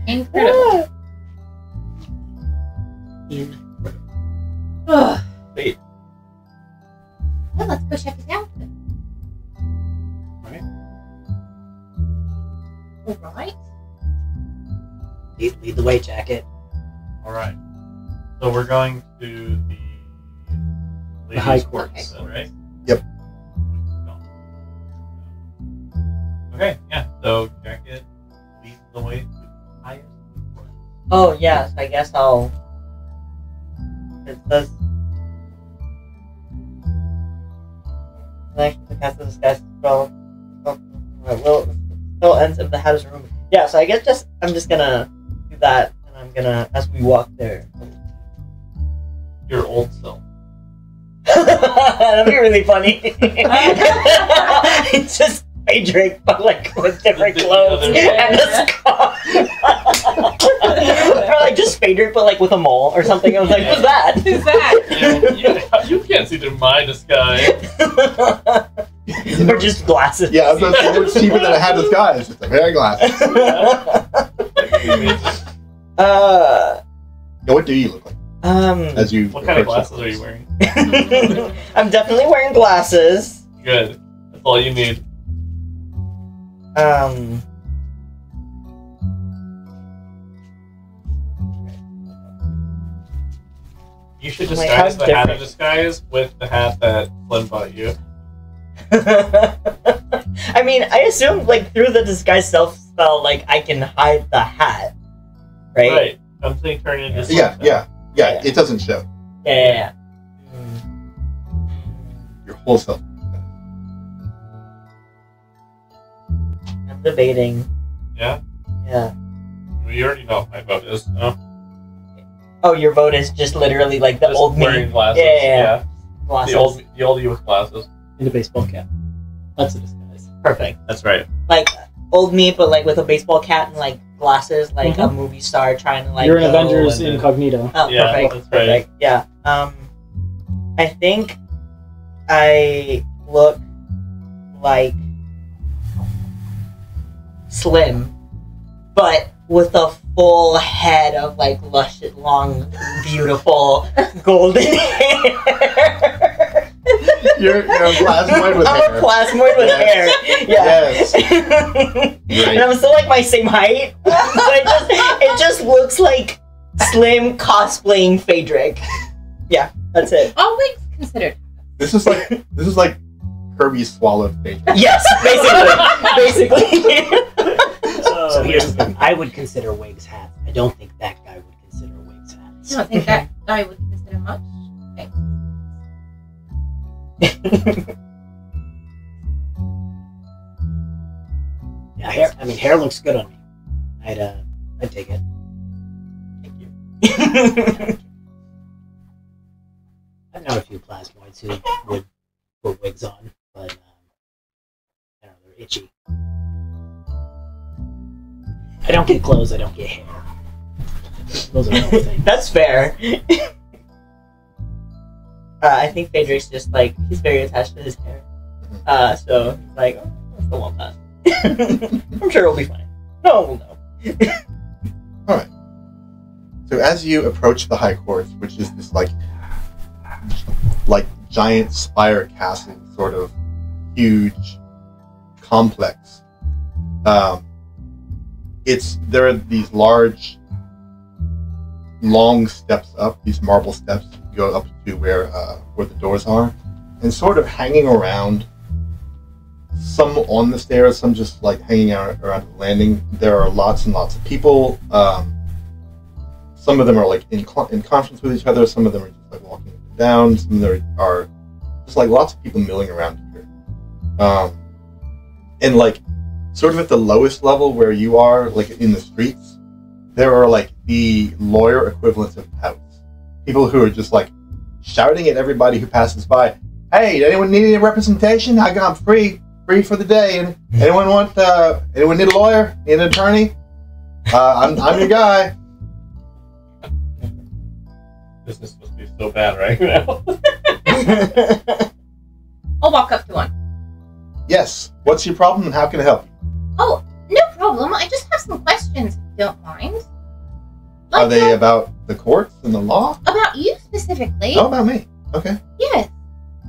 Incredible. Wait. Well, let's go check it out then. Alright. Lead the way, Jacket. Alright. So we're going to the High ladies' Court. quarters, then, right? Yep. Okay, yeah. So Jacket leads the way to the highest court. Oh yes, I guess I'll. It says. Next to cast the disguise spell. Will still ends if the hat is removed. Yeah, so I guess I'm just gonna do that, and I'm gonna as we walk there. Your old self. That'd be really funny. It's just Adric, but like with different clothes and a scarf. Or like just Phaedric, but like with a mole or something. I was like, what's that? Who's that? You can't see through my disguise. Or just glasses. Yeah, I was gonna say, it's cheaper than a hat of disguise. It's a pair of glasses. Yeah, what do you look like? As you What kind of approach glasses the are you place? wearing? I'm definitely wearing glasses. Good. That's all you need. You should Like, disguise how the hat of different? disguise with the hat that Flynn bought you. I mean, I assume like through the disguise self spell, like I can hide the hat, right? Right. I'm saying turn it into Yeah, something. yeah. It doesn't show. Yeah. Your whole self. I'm debating. Yeah? Yeah. You already know what my vote is. No? Oh, your vote is just literally like the Just old me. wearing glasses. Yeah. Glasses. The old you with glasses. In a baseball cap. That's a disguise. Perfect. That's right. Like old me, but like with a baseball cap and like glasses, like a movie star trying to like. You're an go Avengers and- incognito. Oh, Yeah, perfect. that's right. Perfect. Yeah. I think I look like Slim, but with a full head of like luscious, long, beautiful golden hair. You're a plasmoid with I'm hair. a plasmoid with hair. Yeah. Yes. And I'm still like my same height. But it just looks like Slim cosplaying Phaedric. Yeah, that's it. All wigs considered. This is like Kirby swallowed Phaedra. Yes, basically. So here's the thing. I would consider wigs hats. I don't think that guy would consider wigs hats. I don't think that guy would consider much. Thanks. Yeah, hair. I mean, hair looks good on me. I'd take it. Thank you. I've known a few plasmoids who would put wigs on, but I don't know, they're itchy. I don't get clothes. I don't get hair. Those are no things. That's fair. I think Phaedra's just like, he's very attached to his hair. So he's like, oh, I still want that. I'm sure it'll be fine. No, we'll know. Alright. So as you approach the High Court, which is this like giant spire castle sort of huge complex, there are these large long steps up, these marble steps go up to where the doors are, and sort of hanging around, some on the stairs, some just like hanging out around the landing. There are lots and lots of people. Some of them are like in conference with each other. Some of them are just like walking up and down. Some of them are just like lots of people milling around here. And like sort of at the lowest level where you are, like in the streets, there are like the lawyer equivalents of touts. People who are just like shouting at everybody who passes by, "Hey, anyone need any representation? I'm free for the day. And anyone need a lawyer? Need an attorney? I'm your guy." Business must be so bad right now. I'll walk up to one. Yes. What's your problem and how can I help you? Oh, no problem. I just have some questions, if you don't mind. Are they about the courts and the law? About you specifically. Oh, about me. Okay. Yes.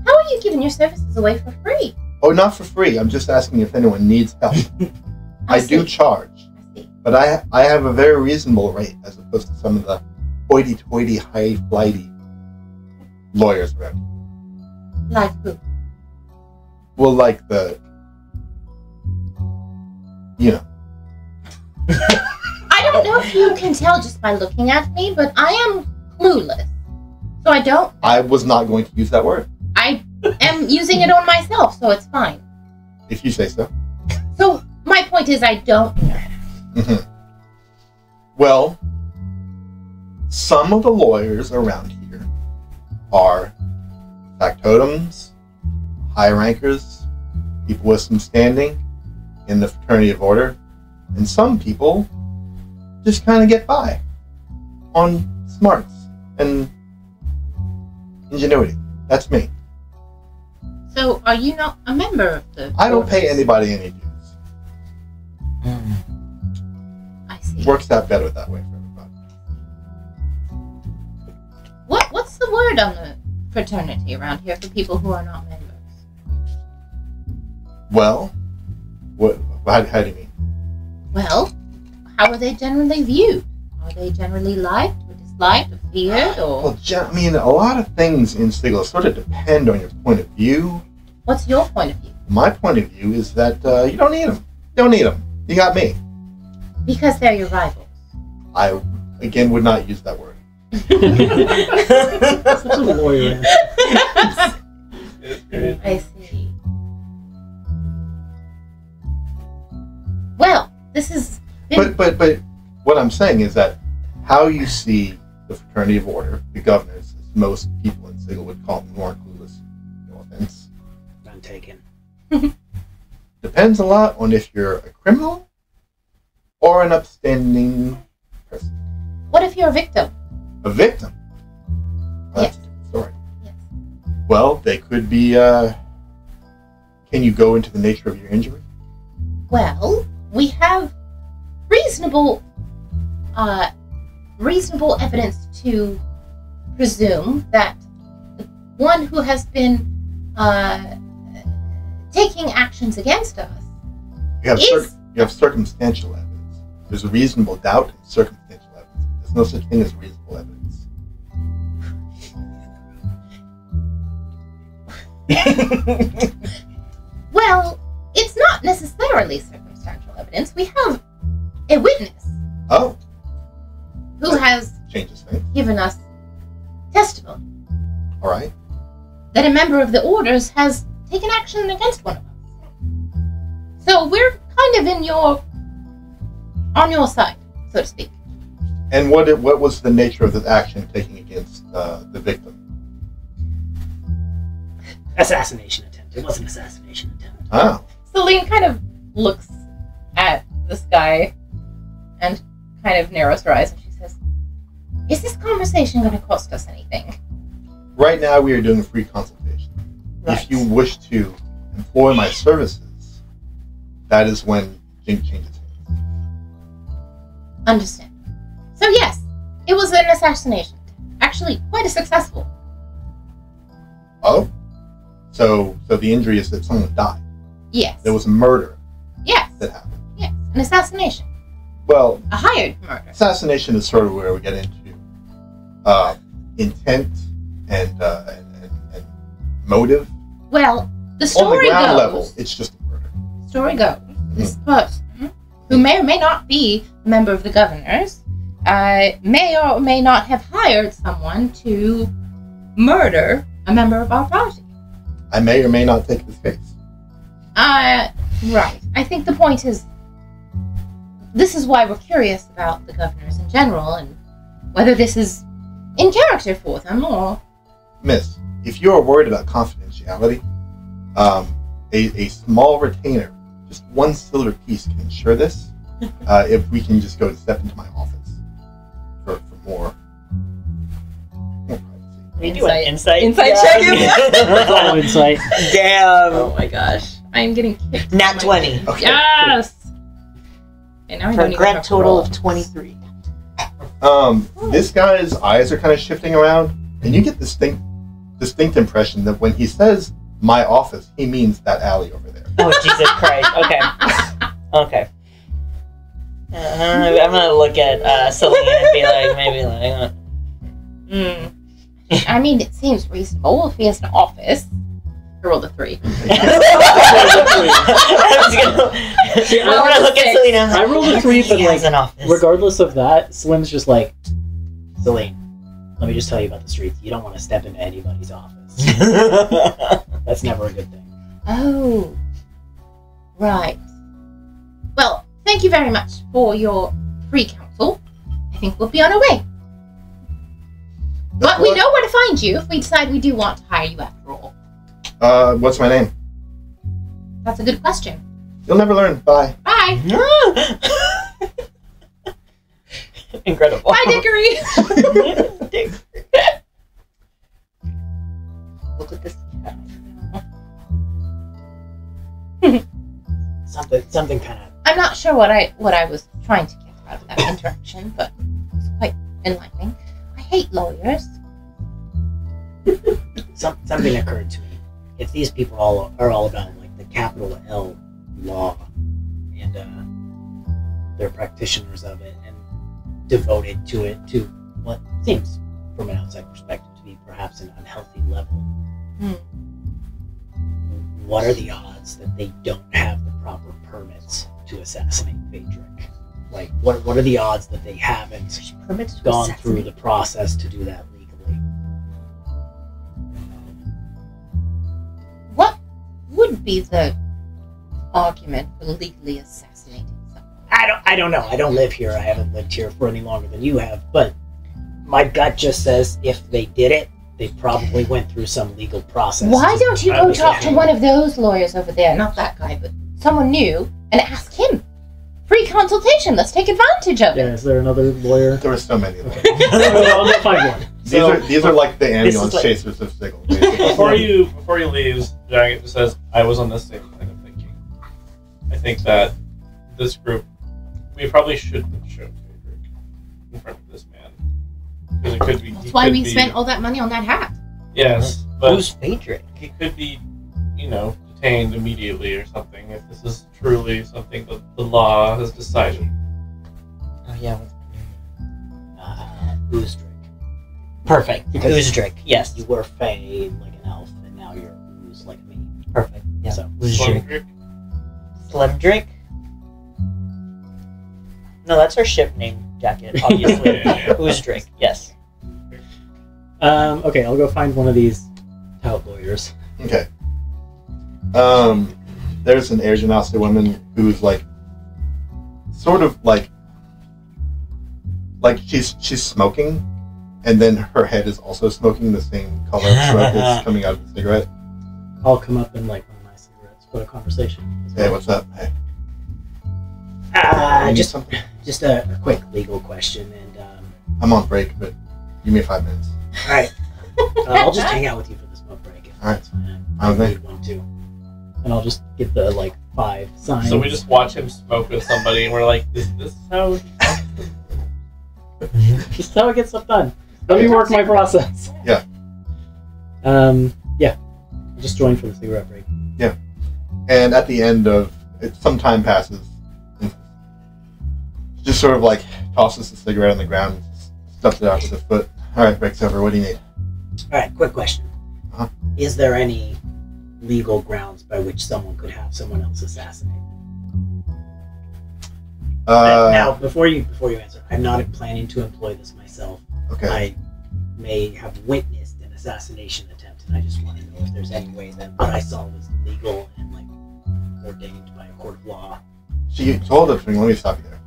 How are you giving your services away for free? Oh, not for free. I'm just asking if anyone needs help. I do charge, I see. but I have a very reasonable rate as opposed to some of the hoity-toity, high-flighty lawyers around here. Like who? Well, like the, you know. I don't know if you can tell just by looking at me, but I am clueless. So I don't. I was not going to use that word. I am using it on myself, so it's fine. If you say so. So my point is, I don't know. Mm-hmm. Well, some of the lawyers around here are factotums, high rankers, people with some standing in the fraternity of order, and some people just kind of get by on smarts and ingenuity. That's me. So are you not a member of the? I don't pay anybody any dues. I see. It works out better that way for everybody. What's the word on the fraternity around here for people who are not members? Well, how do you mean? Well, how are they generally viewed? Are they generally liked or disliked or feared or? Well, I mean, a lot of things in Sigil sort of depend on your point of view. What's your point of view? My point of view is that you don't need them. You don't need them. You got me. Because they're your rivals. I, again, would not use that word. Such a lawyer. I see. Well, this is. But what I'm saying is that how you see the fraternity of order, the governors, as most people in Sigil would call them, who aren't clueless, no offense, None taken. depends a lot on if you're a criminal or an upstanding person. What if you're a victim? A victim. Well, that's Yes. a different story. Yes. Well, they could be. Can you go into the nature of your injury? Well, we have reasonable evidence to presume that the one who has been taking actions against us You have is. you have circumstantial evidence. There's a reasonable doubt in circumstantial evidence. There's no such thing as reasonable evidence. Well, it's not necessarily circumstantial evidence. We have a witness Oh, who has changes things. given us testimony All right. that a member of the orders has taken action against one of us. So we're kind of on your side, so to speak. And what was the nature of this action taking against the victim? Assassination attempt. It was an assassination attempt. Oh, Celine kind of looks at this guy and kind of narrows her eyes and she says, Is this conversation going to cost us anything? right now we are doing free consultation. Right. If you wish to employ my services, that is when Jink changes hands. Understand. So yes, it was an assassination. Actually, quite a successful. Oh, so the injury is that someone died. Yes. There was a murder Yes. that happened. Yes. An assassination. Well, A hired murder. assassination is sort of where we get into intent and motive. Well, the On the story ground goes. level, it's just a murder. Story goes. This person, who may or may not be a member of the governor's, may or may not have hired someone to murder a member of our party. I may or may not take this case. Right. I think the point is, this is why we're curious about the governors in general and whether this is in character for them or. Miss, if you are worried about confidentiality, a small retainer, just one silver piece, can ensure this. If we can just go step into my office for more privacy. We do an insight. Insight Yeah. check. Follow insight. Damn. Oh my gosh. I am getting kicked. Nat from my 20. seat. Okay. Yes! And now I For don't a even grand have to total roll. of 23. This guy's eyes are kind of shifting around, and you get distinct impression that when he says my office, he means that alley over there. Oh, Jesus Christ. Okay. Okay. I'm gonna look at Celine and be like, maybe like, I mean, it seems reasonable if he has an office. I rolled a 3. I'm gonna look at Selena. I rolled a 3, but He has like, an office. regardless of that, Slim's just like, Celine, let me just tell you about the streets. You don't want to step into anybody's office. That's never a good thing. Oh. Right. Well, thank you very much for your free counsel. I think we'll be on our way. But we know where to find you if we decide we do want to hire you after all. What's my name? That's a good question. You'll never learn. Bye. Bye. Incredible. Bye, Dickory! Look at this cat. Something kind of. I'm not sure what I was trying to get out of that interaction, but it was quite enlightening. I hate lawyers. Something occurred to me. If these people are all about like the capital L law, and they're practitioners of it and devoted to it to what seems, from an outside perspective, to be perhaps an unhealthy level. What are the odds that they don't have the proper permits to assassinate Phaedric? Like, what are the odds that they haven't Permits to gone assassinate. through the process to do that legally? What would be the argument for legally assassinating someone? I don't know. I don't live here. I haven't lived here for any longer than you have. But my gut just says if they did it, they probably went through some legal process. Why don't you I go was talk to thinking- one of those lawyers over there? Not that guy, but someone new, and ask him. Free consultation. Let's take advantage of Yeah, it. is there another lawyer? There are so many of them. I'll go find one. These are like the ambulance like- chasers of Sigil. basically. Before he leaves, Giant just says, "I was on the same line of thinking. I think that this group, we probably shouldn't show Phaedric in front of this man because it could be. That's why we spent all that money on that hat. Yes, but Who's Phaedric? he could be, detained immediately or something if this is truly something that the law has decided. Oh yeah, what's Oozric. perfect. Because- Oozric, yes. You were Fae like an elf, and now you're Ooze like me. Perfect. Yeah. So Slimdrick? No, that's our ship name jacket, obviously. Who's Drake? Yes. okay, I'll go find one of these tout lawyers. Okay. There's an Air Genasi woman who's like, sort of like she's smoking, and then her head is also smoking the same color of smoke that's coming out of the cigarette. I'll come up and light one of my cigarettes for a conversation. Hey, what's up? Hey. You need Just something? just a quick legal question, and I'm on break, but give me 5 minutes. all right, I'll just hang out with you for the smoke break. All right. That's fine. I'm I okay. need one too, and I'll just get the 5 signs. So we just watch him smoke with somebody, and we're like, "Is this how?" just how it gets stuff done. Let me work my process. Yeah. Yeah. I'll just join for the cigarette break. And at the end of it, some time passes. And she just sort of tosses the cigarette on the ground, and stuffs it out with her foot. All right, break's over. What do you need? All right, quick question. Uh-huh. Is there any legal grounds by which someone could have someone else assassinated? Now, before you answer, I'm not planning to employ this myself. Okay. I may have witnessed an assassination attempt, and I just want to know if there's any way that what I saw was legal and ordained by a court of law. Hold up, let me stop you there.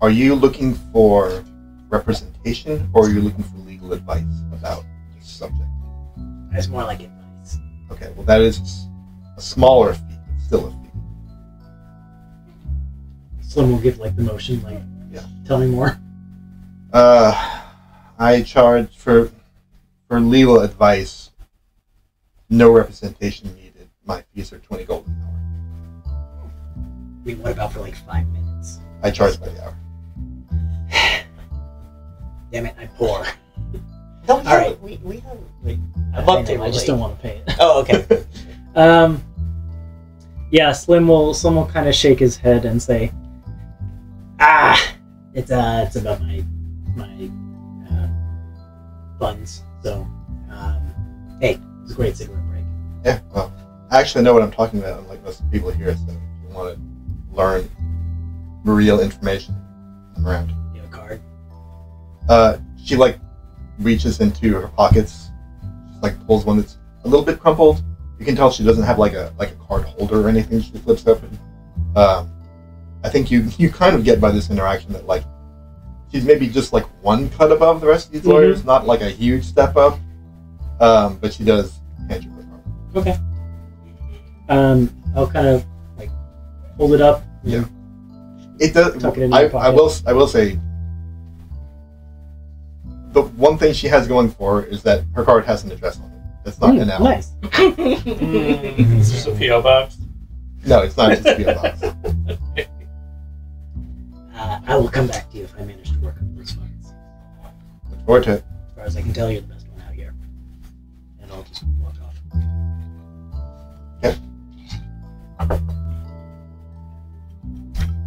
Are you looking for representation, or are you looking for legal advice about this subject? It's more like advice. Okay, well that is a smaller fee, but still a fee. Slim will give the motion, Yeah. Tell me more. I charge for legal advice, no representation needed. My fees are 20 gold an hour. I mean, what about for 5 minutes? I charge by the hour. Damn it, I'm poor. No, All right. we have. I'd love to. I just don't want to pay it. Oh, okay. Yeah, Slim will kind of shake his head and say, it's about my funds. So, hey, it's a great cigarette break. Yeah, well, I actually know what I'm talking about, unlike most people here, so if you want to learn real information, I'm around. You have a card? She reaches into her pockets, just pulls one that's a little bit crumpled. You can tell she doesn't have a card holder or anything she flips open. I think you kind of get by this interaction that she's maybe just one cut above the rest of these lawyers, not a huge step up. But she does hand you her card. Okay. I'll kind of hold it up. Yeah. It does. Tuck it in your I will say the one thing she has going for her is that her card has an address on it. It's not an L. Nice. It's just a PO box. No, it's not just a PO box. I will come back to you if I manage to work up those funds. Look forward to it. As far as I can tell, you're the best one out here. And I'll just walk off. Okay.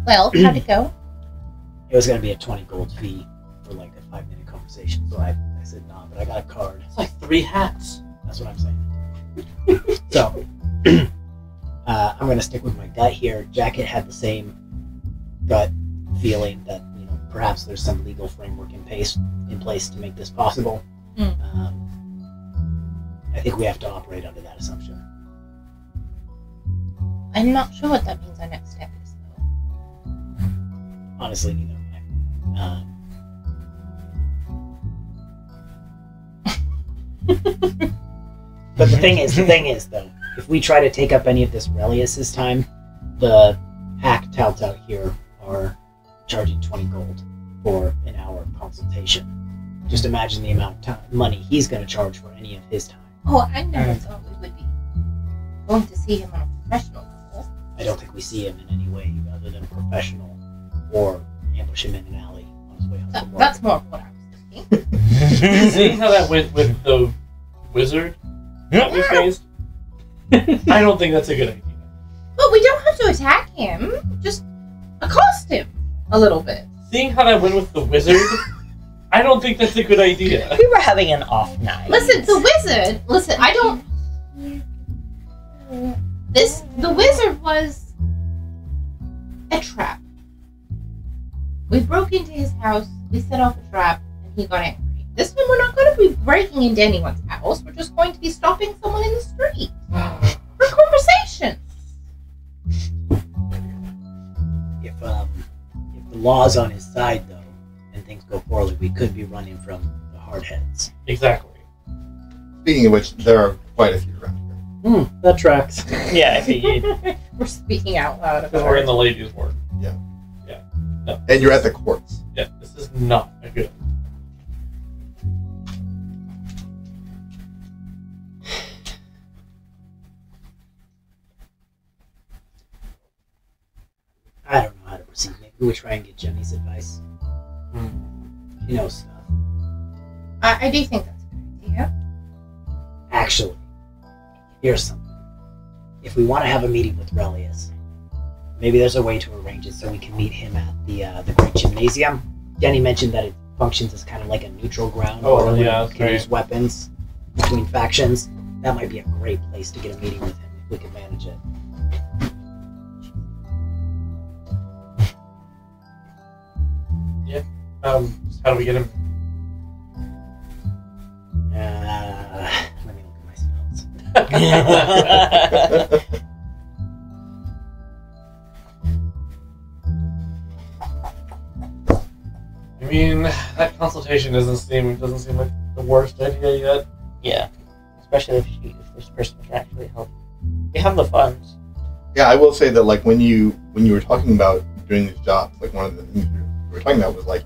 Well, how'd it go? It was going to be a 20 gold fee for a 5-minute conversation, so I said nah, but I got a card. It's 3 hats. That's what I'm saying. So, I'm going to stick with my gut here. Jacket had the same gut feeling that perhaps there's some legal framework in place to make this possible. I think we have to operate under that assumption. I'm not sure what that means our next step is, though. Honestly, neither am I. But the thing is though, if we try to take up any of this Relius's time, the hack touts out here are charging 20 gold for an hour of consultation. Just imagine the amount of money he's going to charge for any of his time. Oh, I never thought we would be going to see him on a professional level. I don't think we see him in any way other than professional, or ambush him in an alley on his way home from work. That's more of what I was thinking. Seeing how that went with the wizard that we faced, I don't think that's a good idea. But we don't have to attack him. Just accost him a little bit. Seeing how that went with the wizard, I don't think that's a good idea. We were having an off night. Listen, the wizard. Listen, I don't. The wizard was a trap. We broke into his house, we set off a trap, and he got angry. This time we're not going to be breaking into anyone's house, we're just going to be stopping someone in the street. For conversation. If the law's on his side, though, and things go poorly, we could be running from the hardheads. Exactly. Speaking of which, there are quite a few around here. That tracks. Yeah, I figured. We're speaking out loud Because about we're it. in the ladies' ward. And you're at the courts. Yeah, this is not a good. I don't know how to proceed. Maybe we try and get Jenny's advice. She knows stuff. I do think that's a good idea. Actually, here's something. If we want to have a meeting with Relius, maybe there's a way to arrange it so we can meet him at the Great Gymnasium. Jenny mentioned that it functions as kind of like a neutral ground where we can use weapons between factions. That might be a great place to get a meeting with him if we can manage it. Just how do we get him? Let me look at my spells. I mean, that consultation doesn't seem like the worst idea yet. Yeah, especially if this person can actually help. We have the funds. Yeah, I will say that like when you were talking about doing these jobs, like one of the things you were talking about was like,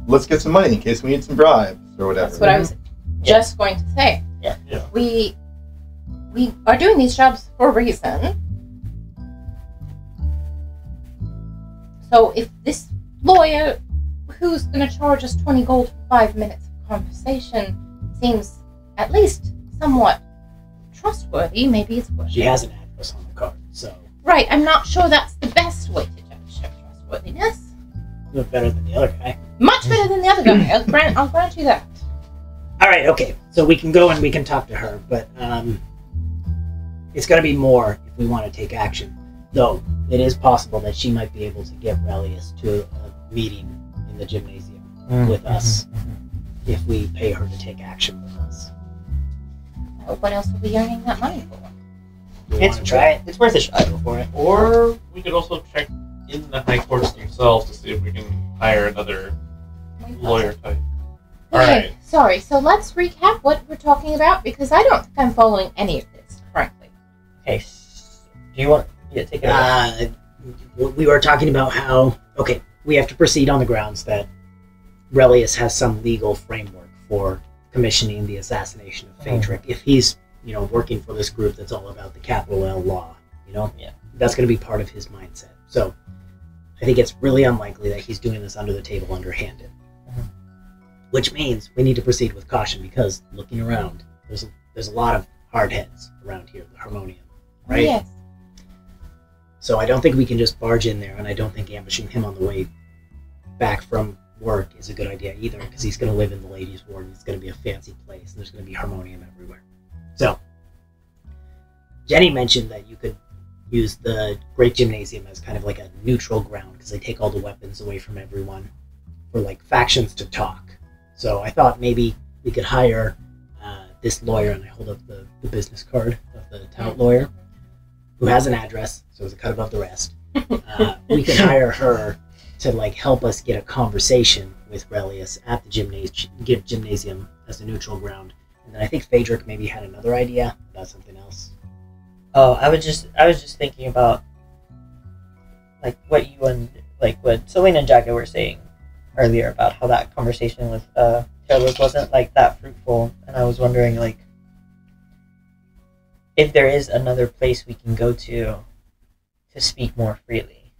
let's get some money in case we need some bribes or whatever. That's what I was just going to say. Yeah. We are doing these jobs for a reason. So if this lawyer who's going to charge us 20 gold for 5 minutes of conversation seems at least somewhat trustworthy, maybe it's worth it. She has an address on the card, so... Right, I'm not sure that's the best way to judge her trustworthiness. Look better than the other guy. Much better than the other guy, I'll grant you that. Alright, okay. So we can go and we can talk to her, but it's going to be more if we want to take action. Though, it is possible that she might be able to get Relius to a meeting in the gymnasium with us if we pay her to take action with us. What else are we earning that money for? You want to try it? It's worth a shot. Go for it. Or we could also check in the high courts themselves to see if we can hire another lawyer type. Okay, Alright. sorry, so let's recap what we're talking about, because I don't think I'm following any of this, frankly. Okay. Do you want to take it away? We were talking about how, okay, we have to proceed on the grounds that Relius has some legal framework for commissioning the assassination of Phaedric. If he's, working for this group that's all about the capital L law, Yeah. that's going to be part of his mindset. So I think it's really unlikely that he's doing this under the table, underhanded. Which means we need to proceed with caution, because looking around, there's a lot of hard heads around here, the Harmonium, right? Yes. So I don't think we can just barge in there, and I don't think ambushing him on the way back from work is a good idea either, because he's going to live in the ladies' ward, and it's going to be a fancy place, and there's going to be Harmonium everywhere. So, Jenny mentioned that you could use the Great Gymnasium as kind of like a neutral ground, because they take all the weapons away from everyone for like factions to talk. So I thought maybe we could hire this lawyer, and I hold up the business card of the tout lawyer, who has an address, so it's a cut above the rest. We could hire her to like help us get a conversation with Relius at the gymnasium as a neutral ground. And then I think Phaedric maybe had another idea about something else. Oh, I was just thinking about like what Selena and Jacko were saying earlier about how that conversation with Carlos wasn't like that fruitful, and I was wondering like if there is another place we can go to speak more freely.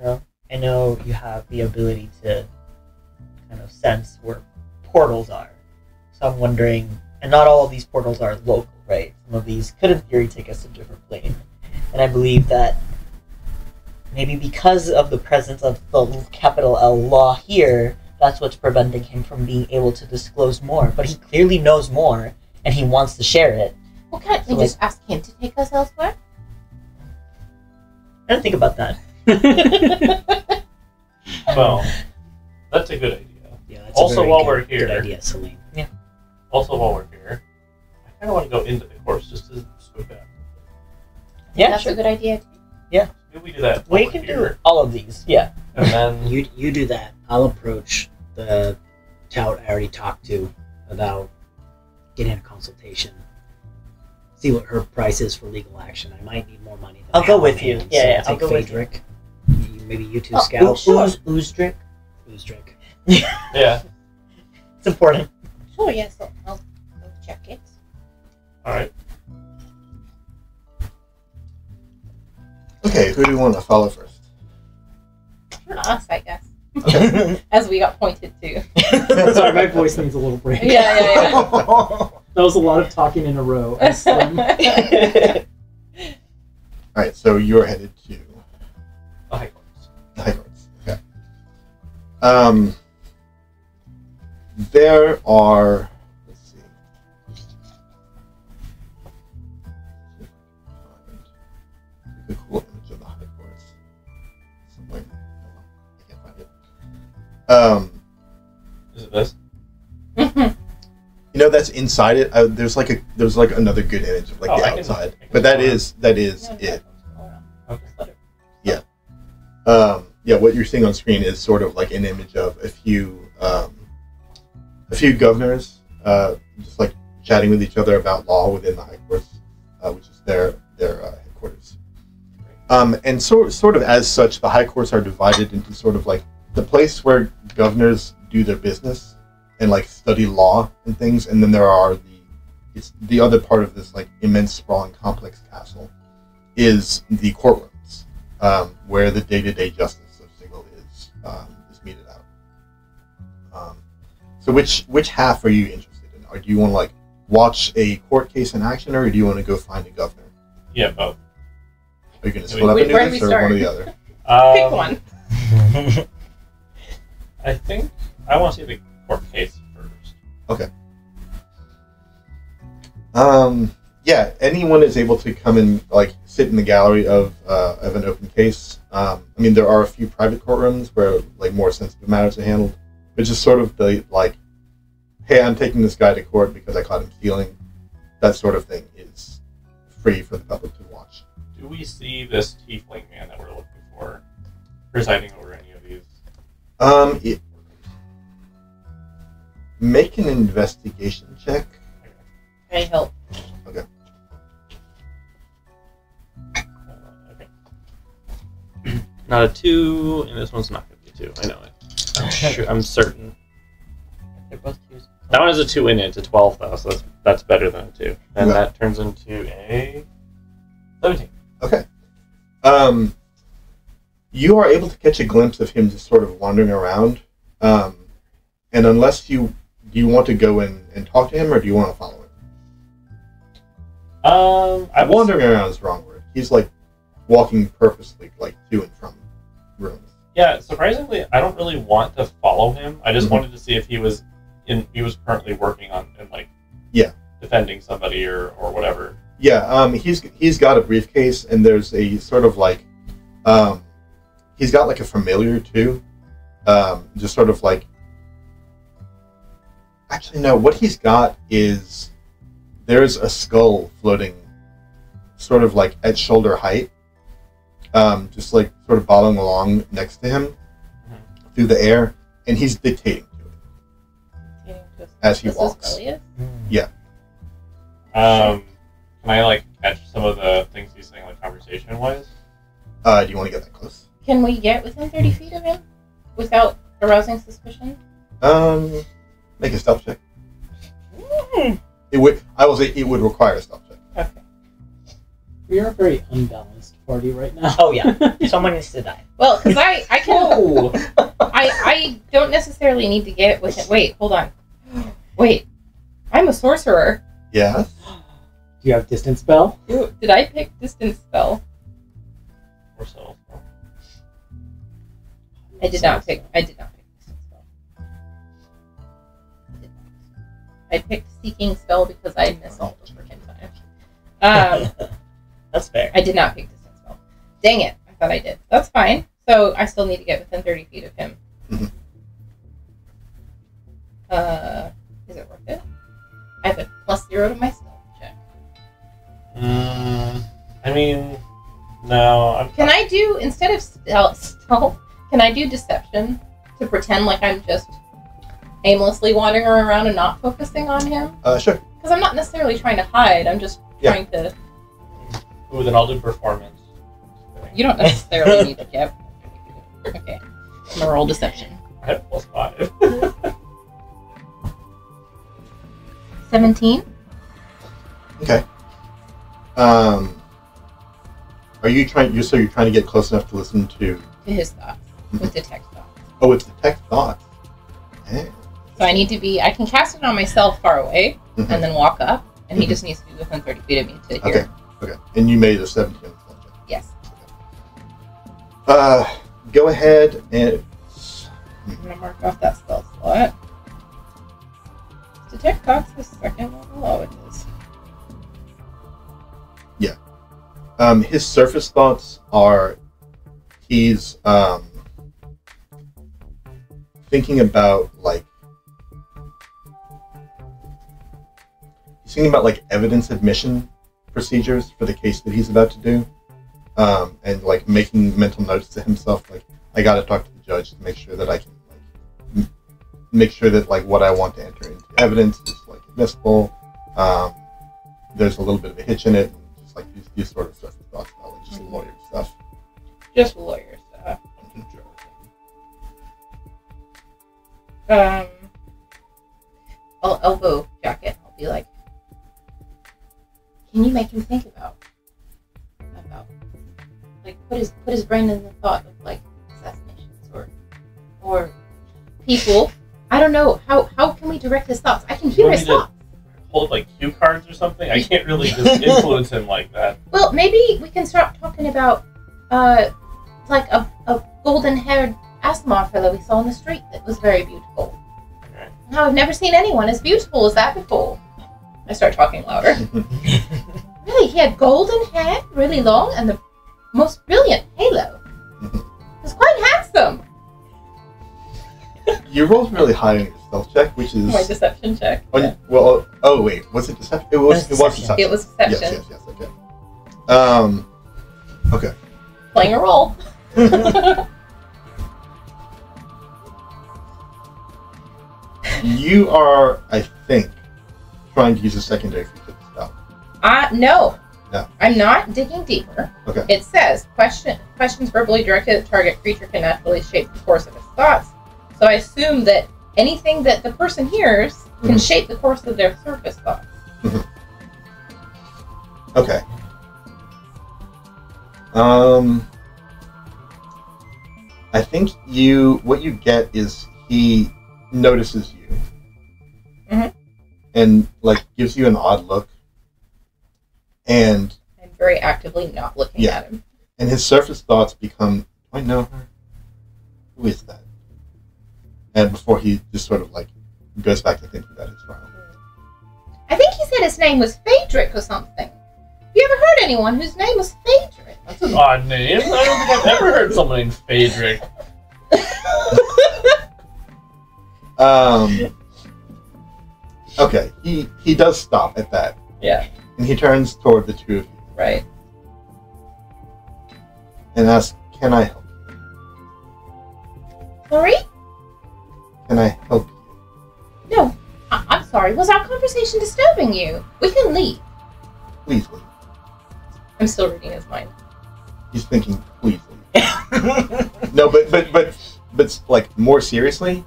I know you have the ability to kind of sense where portals are, so I'm wondering, and not all of these portals are local, right? Some of these could in theory take us to a different plane, and I believe that maybe because of the presence of the capital L law here, that's what's preventing him from being able to disclose more. But he clearly knows more, and he wants to share it. Well, can't we just ask him to take us elsewhere? I didn't think about that. Well, that's a good idea. Yeah, that's Also, a very while good, we're here- good idea, Celine. Also, while we're here, I kind of want to go into the course just to scope it out. Yeah, That's sure. a good idea too. Maybe we do that. We while can we're do here. all of these. Yeah. And then You do that. I'll approach the tout I already talked to about getting a consultation. See what her price is for legal action. I might need more money. Than I'll I go have with on you. hand, Yeah, so yeah, I'll I'll take go with you. Phaedric. Maybe you two Oh, scout. sure. Oozdrick. Oozdrick. yeah. It's important. Sure, yes, I'll go check it. All right. Okay, who do you want to follow first? Us, I guess. Okay. As we got pointed to. Sorry, my voice needs a little break. Yeah. That was a lot of talking in a row. I'm slim. Alright, so you're headed to The high courts. the High Courts. Okay. There are. Let's see. Find a cool image of the High Courts somewhere. I can't find it. Is it this? You know that's inside it. There's like another good image of like Oh, the I can- outside, I can but that follow. is No, it. Okay. Let it- Yeah, what you're seeing on screen is sort of like an image of a few governors, just like chatting with each other about law within the High Courts, which is their headquarters. And sort of as such, the High Courts are divided into sort of like the place where governors do their business and like study law and things, and then there are the other part of this like immense, sprawling, complex castle is the courtrooms, where the day-to-day justice of Sigil is meted out. So which half are you interested in? Or do you want to like watch a court case in action, or do you want to go find a governor? Yeah, both. Are you going to split up and do Where do this, we or start? one or the other? Pick one. I think I want to see the court case first. Yeah, anyone is able to come and like sit in the gallery of an open case. I mean, there are a few private courtrooms where like more sensitive matters are handled, but just sort of the like, hey, I'm taking this guy to court because I caught him stealing. That sort of thing is free for the public to watch. Do we see this tiefling man that we're looking for presiding over any of these? Make an investigation check. Can I help? Okay. Not a 2, and this one's not going to be a 2. I know it. I'm certain. They're both twos. That one has a 2 in it. It's a 12, though, so that's better than a 2. And Yeah. that turns into a 17. Okay. You are able to catch a glimpse of him just sort of wandering around. And unless do you want to go in and talk to him, or do you want to follow him? Wandering around is the wrong word. He's like walking purposely, like to and from rooms. Yeah, surprisingly, I don't really want to follow him. I just Mhm. wanted to see if he was currently working on and like defending somebody or whatever. Yeah, he's got a briefcase, and there's a sort of like, he's got like a familiar too, just sort of like. Actually, no. What he's got is there's a skull floating, sort of like at shoulder height, just like sort of bobbing along next to him through the air, and he's dictating to it as he walks. Can I like catch some of the things he's saying like conversation wise? Do you want to get that close? Can we get within 30 feet of him without arousing suspicion? Make a stealth check. It would. I will say it would require a stealth check. Okay. We are a very unbalanced party right now. Oh yeah, someone needs to die. Well, because I can. Oh, I don't necessarily need to get within. Wait, hold on. Wait, I'm a sorcerer. Yeah. Do you have distance spell? Did I pick distance spell? or so. I did not pick distance spell. I picked seeking spell because I miss all the freaking time. That's fair. I did not pick distance spell. Dang it! I thought I did. That's fine. So I still need to get within 30 feet of him. Mhm. Is it worth it? I have a +0 to my stealth check. I mean, no. Can I do, instead of stealth, can I do deception to pretend like I'm just aimlessly wandering around and not focusing on him? Sure. Because I'm not necessarily trying to hide. I'm just trying to. Ooh, then I'll do performance. You don't necessarily need to get. Okay. I'm gonna roll deception. I have +5. 17. Okay. Are you trying? You're trying to get close enough to listen to? To his thoughts. With detect thoughts. Oh, it's detect thoughts. Hey. So I need to be. I can cast it on myself far away, Mhm. and then walk up, and he just needs to be within 30 feet of me to hear. Okay. Okay. And you made a 17 on the spell check. Yes. Go ahead and. I'm gonna mark off that spell slot. Detect thoughts the second level. Oh, it is. His surface thoughts are, he's thinking about like evidence admission procedures for the case that he's about to do, and like making mental notes to himself. Like, I got to talk to the judge to make sure that I can like make sure that like what I want to enter into evidence is like admissible. There's a little bit of a hitch in it. Like these sort of stuff we talked about, like just lawyer stuff. Just lawyer stuff. I'll elbow jacket. I'll be like, can you make him think about like put his brain in the thought of like assassinations or people. I don't know how can we direct his thoughts? I can hear his thoughts. Hold like cue cards or something. I can't really just influence him like that. Well, maybe we can start talking about like a golden-haired Asmar fellow we saw on the street that was very beautiful. Okay. Now, I've never seen anyone as beautiful as that before. I start talking louder. Really, he had golden hair, really long, and the most brilliant halo. He was quite handsome. You rolled really high on your stealth check, which is My deception check. well. Oh wait, was it deception? It was deception. It was deception. Yes. Okay. Okay. Playing a role. You are, I think, trying to use a secondary feature of the spell. No. No. I'm not digging deeper. Okay. It says, questions verbally directed at the target creature can naturally shape the course of its thoughts. So I assume that anything that the person hears can shape the course of their surface thoughts. Okay. I think what you get is he notices you. And like gives you an odd look. And I'm very actively not looking at him. And his surface thoughts become, do I know her? Who is that? And before he just sort of like goes back to thinking about his trial. I think he said his name was Phaedric or something. You ever heard anyone whose name was Phaedric? That's an odd name. I don't think I've ever heard someone named Phaedric. Okay, he does stop at that. Yeah. And he turns toward the two of you. Right. And asks, can I help you? Sorry? Can I help you? No. I'm sorry. Was our conversation disturbing you? We can leave. Please leave. I'm still reading his mind. He's thinking, please leave. No, but like more seriously,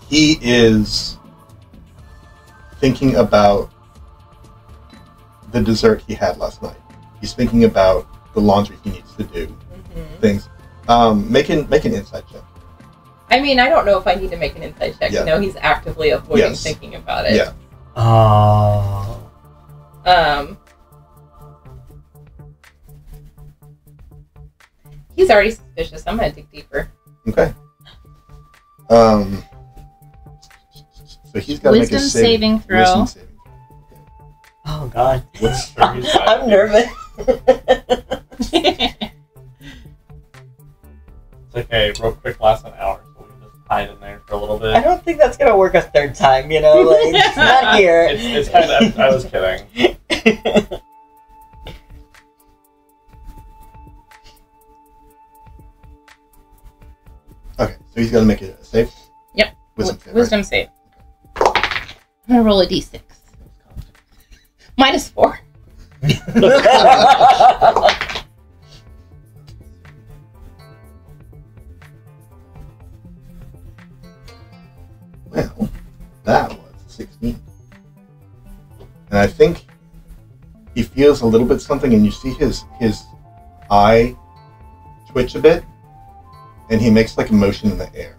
he is thinking about the dessert he had last night. He's thinking about the laundry he needs to do. Things. Make an insight check. I mean, I don't know if I need to make an insight check to know he's actively avoiding thinking about it. Yeah. He's already suspicious. I'm gonna dig deeper. Okay. So he's got to make a Wisdom saving throw. Wisdom saving. God. What's Sure, he's fine. I'm nervous. It's okay, real quick, lasts an hour, so we can just hide in there for a little bit. I don't think that's gonna work a third time, you know? Like, it's not here. It's kind of, I was kidding. Okay, so he's got to make it a save? Yep. Wisdom save, right? Wisdom save. I'm gonna roll a d6. -4. Well, that was 16. And I think he feels a little bit something, and you see his eye twitch a bit, and he makes like a motion in the air.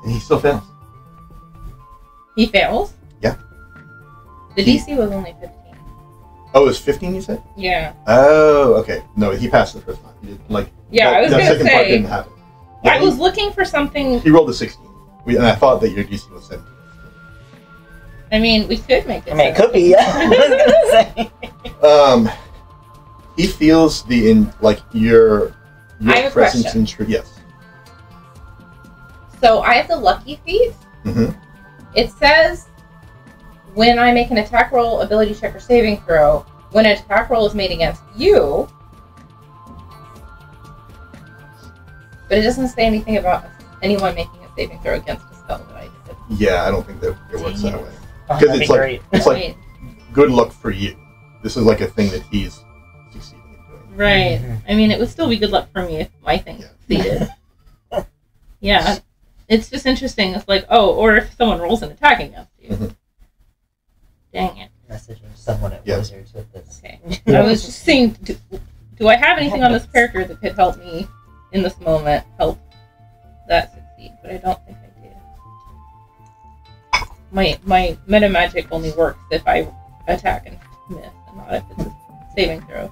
And he still fails. He fails? Yeah. The DC was only 15. Oh, it was 15, you said? Yeah. Oh, okay. No, he passed the first time. He did, like, Yeah, I was that gonna second part say, didn't happen. Yeah, I was looking for something. He rolled a 16. And I thought that your DC was 17. I mean, we could make it. I mean, it could be, yeah. I was gonna say. He feels your I have a presence question. in truth. Yes. So I have the lucky feat. Mm-hmm. It says when I make an attack roll, ability check, or saving throw, when an attack roll is made against you, but it doesn't say anything about anyone making a saving throw against a spell that I did. Yeah, I don't think that it works Dang that it. way. Oh, Because that'd it's be like great. it's like Right. good luck for you. This is like a thing that he's succeeding in doing. Right. Mhm. I mean, it would still be good luck for me if my thing succeeded. Yeah. It's just interesting. It's like, oh, or if someone rolls an attack against you. Mhm. Dang it. Messaging someone at Yeah. Wizards with this. Okay. I was just saying, do I have anything on this character that could help me in this moment help that succeed? But I don't think I do. My meta magic only works if I attack and miss, and not if it's a saving throw.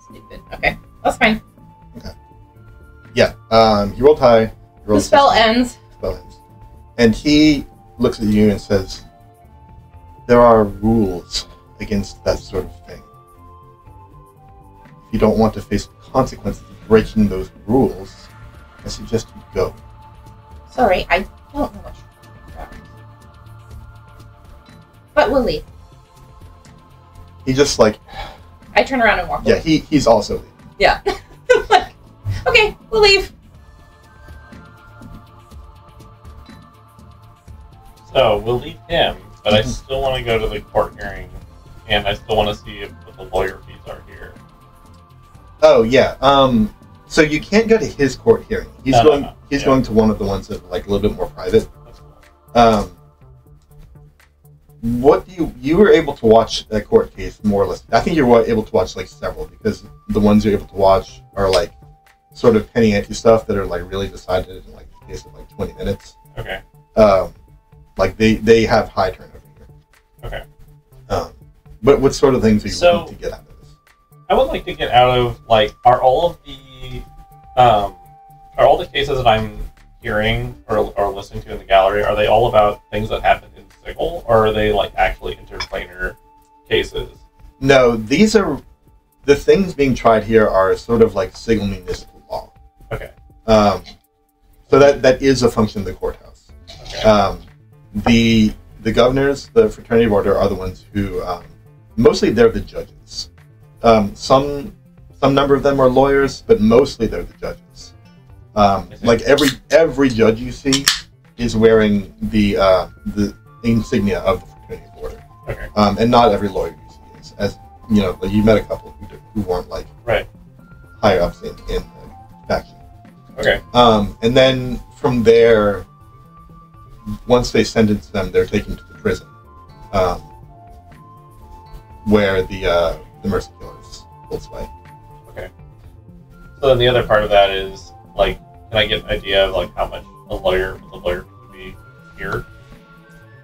Stupid. Okay, that's fine. Yeah. He rolled high. He The rolled spell 16. ends. Spell ends. And he looks at you and says, "There are rules against that sort of thing. If you don't want to face the consequences of breaking those rules, I suggest you go." Sorry, I don't know what you're talking about. But we'll leave. He just like, I turn around and walk yeah, away. he's also leaving. Yeah. Like, okay, we'll leave. So, we'll leave him, but I still want to go to the court hearing, and I still want to see what the lawyer fees are here. Oh yeah. So you can't go to his court hearing. He's No, going. no. He's Yeah. going to one of the ones that are like a little bit more private. That's cool. What do you were able to watch that court case more or less? I think you were able to watch like several, because the ones you're able to watch are like sort of penny ante stuff that are like really decided in like a case of like 20 minutes. Okay. Like they have high turnover here. Okay. But what sort of things are you So- looking to get out of this? I would like to get out of, like, are all the cases that I'm hearing or listening to in the gallery, are they all about things that happened in Sigil, or are they like actually interplanar cases? No, these are the things being tried here are sort of like Sigil municipal law. Okay. So that is a function of the courthouse. Okay. The governors, the fraternity of order, are the ones who mostly they're the judges. Some number of them are lawyers, but mostly they're the judges. Like every judge you see is wearing the insignia of the fraternity of order. Okay. And not every lawyer you see is. As you know, like you met a couple who weren't like Right. higher ups in the faction. Okay. And then from there, once they sentence them, they're taken to the prison, where the mercy killers will sway. Okay. So then the other part of that is, like, can I get an idea of like how much the lawyer would be here?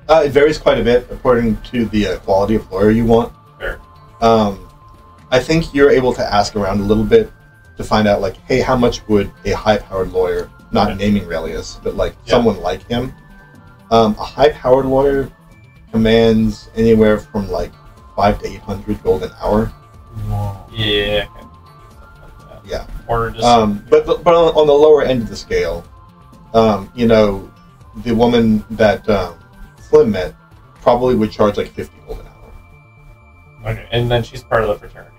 It varies quite a bit according to the quality of lawyer you want. Fair. I think you're able to ask around a little bit to find out, like, hey, how much would a high-powered lawyer, not Right. naming Relius, but like Yeah. someone like him, A high-powered lawyer commands anywhere from like 500 to 800 gold an hour. Yeah. Yeah. Or just. But on the lower end of the scale, you know, the woman that Slim met probably would charge like 50 gold an hour. Okay, and then she's part of the fraternity.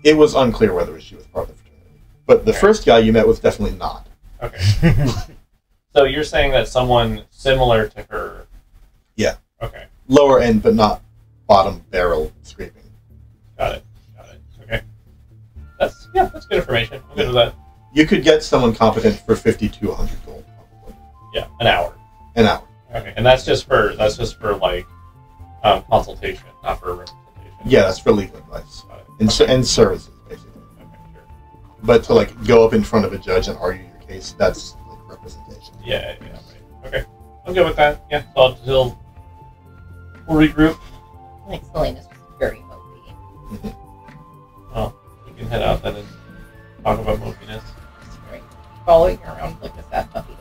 It was unclear whether she was part of the fraternity, but the first guy you met was definitely not. Okay. So you're saying that someone similar to her. Yeah. Okay. Lower end, but not bottom barrel scraping. Got it. Okay. That's good information. I'm good with that. You could get someone competent for 50 to 100 gold, probably. Yeah, an hour. An hour. Okay, and that's just for like consultation, not for representation. Yeah, that's for legal advice Got it. and services, basically. Okay, sure. But to like go up in front of a judge and argue your case, that's like representation. Yeah, right. Okay, I'm good with that. Yeah, so we'll regroup. Like Selena's just very mopey. Well, you can head out then and talk about mopiness. Just very following her around like a sad puppy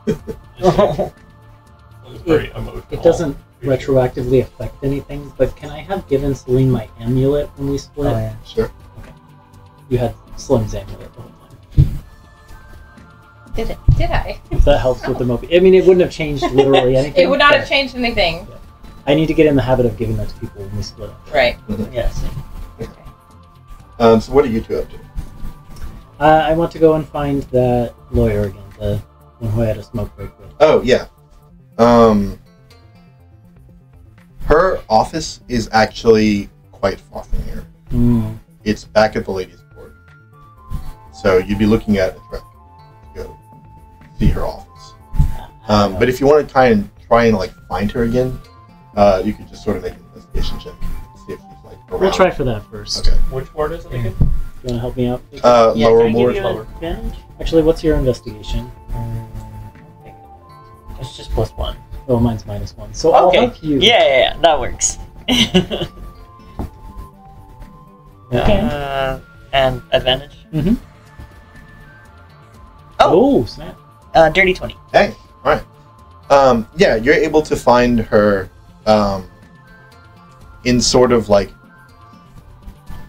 dog. It's very emotional. It doesn't retroactively affect anything, but can I have given Celine my amulet when we split? Oh, yeah. Sure. You had Slim's amulet the whole time. Did I? If that helps with the mopey. I mean, it wouldn't have changed literally anything. It would not but have changed anything. I need to get in the habit of giving that to people when we split up. Right. Yes. So what are you two up to? I want to go and find that lawyer again, the one who I had a smoke break with. Oh, yeah. Her office is actually quite far from here. It's back at the ladies' board. So you'd be looking at a trek to go see her office. But if you want to try and like find her again, you could just sort of make an investigation check. See if she's like around. We'll try for that first. Okay. Which ward is it again? You want to help me out? Lower Can I board. give you an advantage? Actually, what's your investigation? It's just +1. Oh, mine's -1. So I'll Okay. help you. Yeah, that works. Okay. And advantage? Mm-hmm. Oh. Oh, snap. Dirty 20. Hey, all right. Yeah, you're able to find her in sort of like,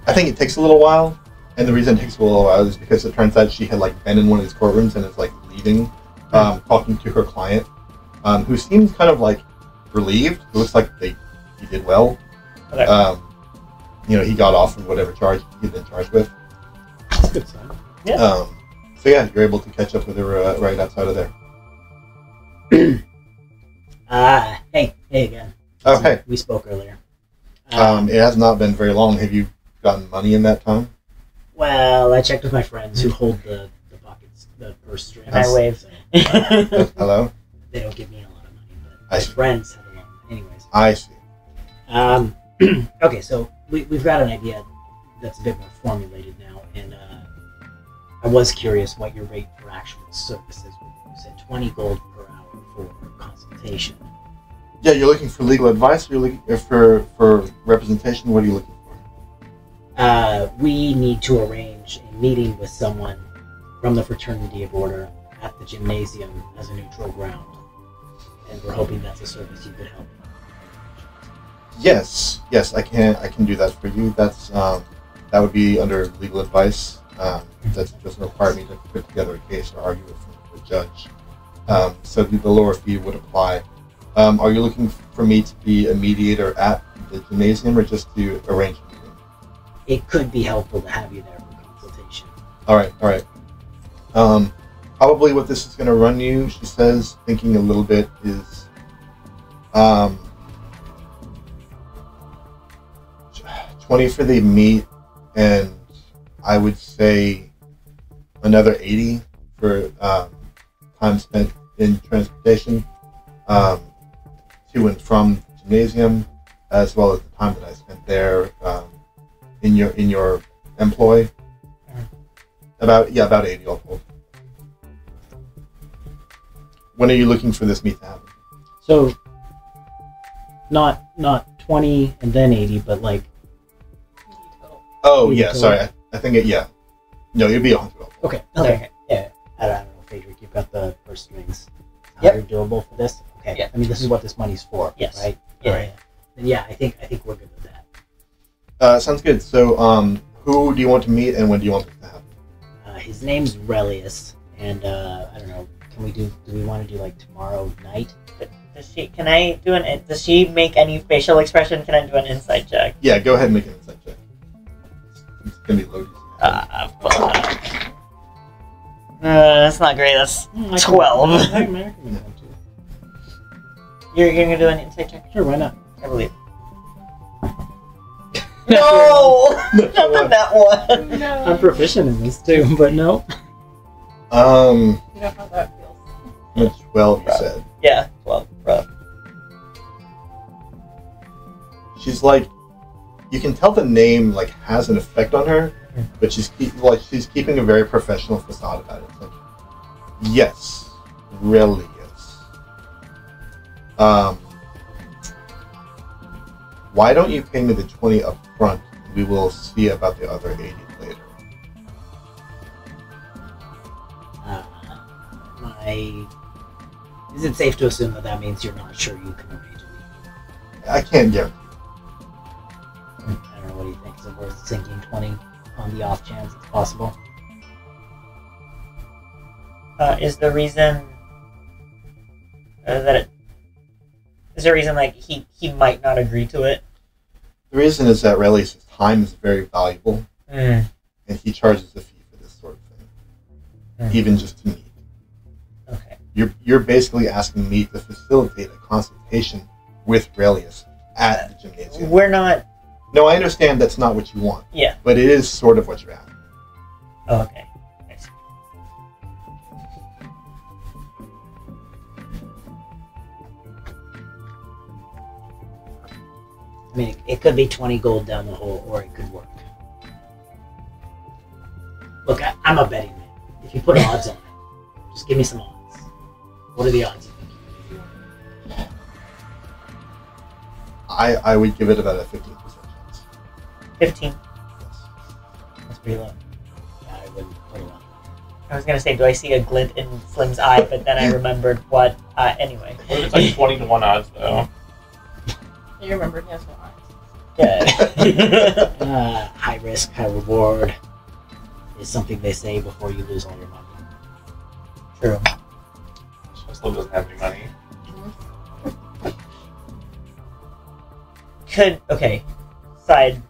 I think it takes a little while, and the reason it takes a little while is because it turns out she had like been in one of these courtrooms and is like leaving, talking to her client, who seems kind of like relieved. It looks like he did well. Okay. You know, he got off of whatever charge he'd been charged with. That's a good sign. Yeah. So yeah, you're able to catch up with her right outside of there. Hey again. Oh, hey. We spoke earlier. It has not been very long. Have you gotten money in that time? Well, I checked with my friends who hold the pockets, the purse strings. And I waved. Hello? They don't give me a lot of money, but I my see. friends have a lot. Anyways. I see. Okay, so we've got an idea that's a bit more formulated now, and I was curious what your rate for actual services would be. You said 20 gold per hour for consultation. Yeah, you're looking for legal advice. Or you're looking for representation. What are you looking for? We need to arrange a meeting with someone from the Fraternity of Order at the gymnasium as a neutral ground, and we're hoping that's a service you could help. Yes, I can do that for you. That's that would be under legal advice. That doesn't require me to put together a case or argue it with the judge. So the lower fee would apply. Are you looking for me to be a mediator at the gymnasium, or just to arrange a meeting? It could be helpful to have you there for consultation. All right. Probably what this is going to run you, she says, thinking a little bit, is 20 for the meet, and I would say another 80 for time spent in transportation to and from the gymnasium, as well as the time that I spent there in your employ. About 80 all told. When are you looking for this meet to happen? So, not 20 and then 80, but like. Oh, You yeah, total. sorry. I think yeah. No, you'll be 100 all told. Okay. Okay. Yeah. I don't know, Phaedric, you've got the purse strings. Yep. You're doable for this? Okay. Yeah. mean, this is what this money's for, Yes. right? Yeah. All right. Then yeah, I think we're good with that. Sounds good. So, who do you want to meet, and when do you want this to happen? His name's Relius, and I don't know. Do we want to do like tomorrow night? Does she make any facial expression? Can I do an insight check? Yeah, go ahead and make an insight check. It's gonna be loaded. Fuck. That's not great. That's 12. I can make one too. You're gonna do an insight check? Sure, why not? I believe. No! Not the that one. No. I'm proficient in this too, but no. You know how that feels. 12, you said. Yeah, 12. Rough. She's like, you can tell the name like has an effect on her, but she's keeping a very professional facade about it. It's like, yes, really is. Why don't you pay me the 20 up front? We will see about the other 80 later. Is it safe to assume that means you're not sure you can arrange it? I can't guarantee. I don't know, what do you think? Is it worth sinking 20 on the off chance it's possible? Is the reason like he might not agree to it? The reason is that Relius' time is very valuable, and he charges a fee for this sort of thing, even just to meet. Okay. You're basically asking me to facilitate a consultation with Relius at the gymnasium. We're not. No, I understand that's not what you want. Yeah. But it is sort of what you're asking. Oh, okay. I see. I mean, it could be 20 gold down the hole, or it could work. Look, I'm a betting man. If you put odds on it, just give me some odds. What are the odds you think you can do? I would give it about a 15% chance. 15. Yes. That's pretty low. Yeah, I wouldn't put a lot. I was gonna say, do I see a glint in Slim's eye? But then I remembered what. Anyway. What if it's like 20 to 1 odds though? You remember he has no eyes. Yeah. High risk, high reward is something they say before you lose all your money. True. Still doesn't have any money. Side.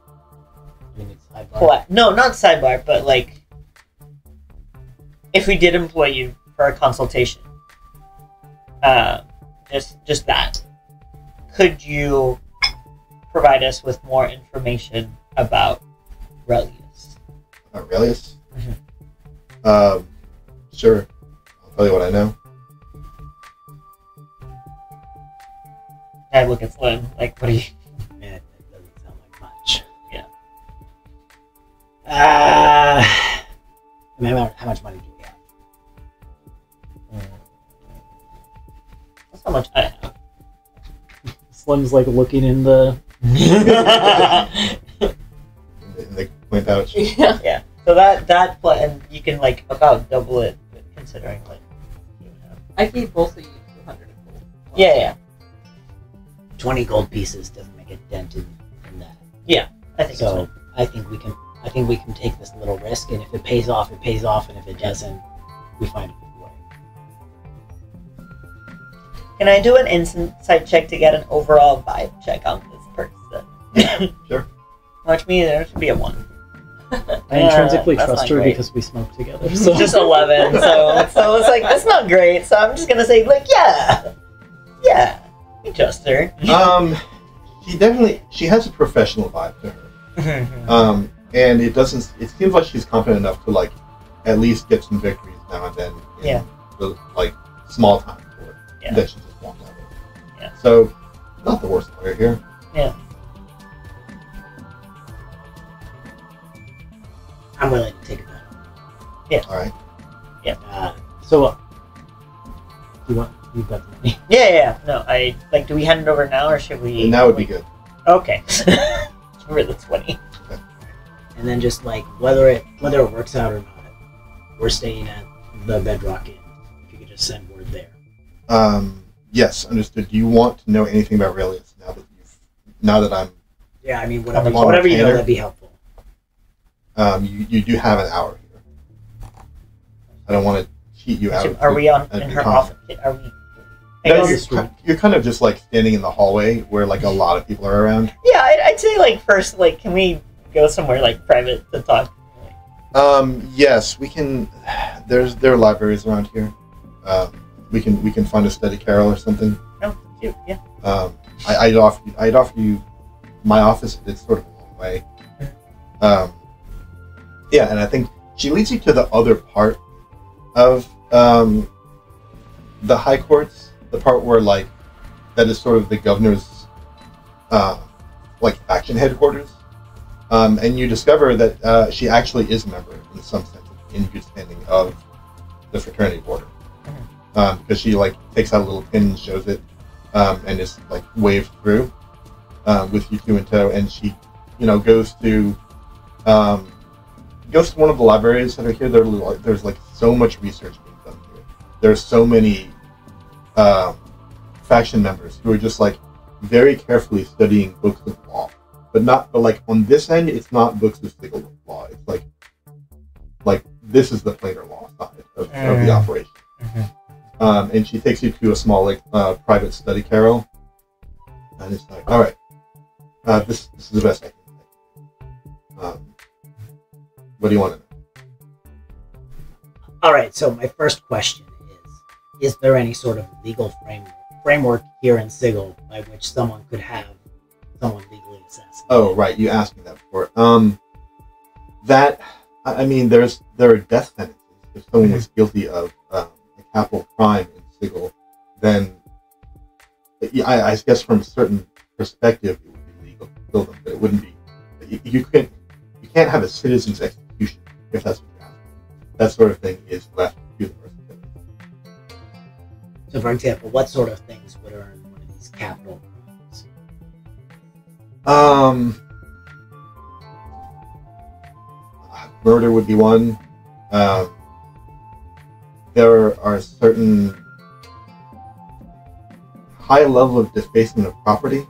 You need sidebar. No, not sidebar, but like, if we did employ you for a consultation, just that, could you provide us with more information about Relius? Relius? Mhm. Sure. I'll tell you what I know. I look at Slim, like, what do you... Man, that doesn't sound like much. Yeah. I mean, how much money do we have? That's how much I have. Slim's like looking in the... In the coin pouch. Yeah. Yeah. So that plan, you can like about double it, considering like. I gave both of you 200 gold. Yeah. 20 gold pieces doesn't make a dent in that. I think So I think we can take this little risk, and if it pays off, it pays off, and if it doesn't, we find a good way. Can I do an insight check to get an overall vibe check on this person? Sure. Watch me, there should be a 1. I intrinsically that's trust not her great. because we smoke together. So Just 11, so it's like, that's not great, so I'm just gonna say, like, yeah, we trust her. She has a professional vibe to her. And it seems like she's confident enough to like at least get some victories now and then in Yeah. the like small time for it. Yeah. That she just won't have it. Yeah. So not the worst lawyer here. Yeah. I'm willing to take a bet. Alright. So you've got the money. Yeah. No, do we hand it over now, or should we? And that would be good. Okay. We're the 20. And then just like whether it works out or not, we're staying at the Bedrock Inn. If you could just send word there. Yes, understood. Do you want to know anything about Aurelius now that I'm... Yeah, I mean, On whatever you know, retainer? that'd be helpful. You do have an hour here. I don't want to cheat you out. Are we on That'd in be her fine. office? Are we? No, Across the you're kind of just like standing in the hallway where like a lot of people are around. Yeah, I'd say like first, like, can we go somewhere like private to talk? Yes, we can. There are libraries around here. We can find a study carrel or something. No, shoot, yeah. I'd offer you my office. It's sort of a long way. Yeah, and I think she leads you to the other part of the high courts, the part where like that is sort of the governor's like faction headquarters. And you discover that she actually is a member, in some sense, in good standing of the fraternity order. Because she like takes out a little pin and shows it, and is like waved through with you two in tow. And she, goes to one of the libraries that are here. There's like so much research being done here. There's so many faction members who are just like very carefully studying books of law. But like on this end, it's not books of legal law. It's like this is the plainer law side of the operation. And she takes you to a small like private study carrel, and it's like, all right, this is the best I can say. What do you want to know? All right. So my first question is there any sort of legal framework here in Sigil by which someone could have someone legally assassinated? Oh, right. You asked me that before. There are death sentences. If someone was guilty of a capital crime in Sigil, then I guess from a certain perspective it would be legal to kill them, but it wouldn't be. You can't have a citizen's execution if that's what you're asking. That sort of thing is left to the person. So, for example, what sort of things would earn one of these capital crimes? Murder would be one. There are certain high level of defacement of property.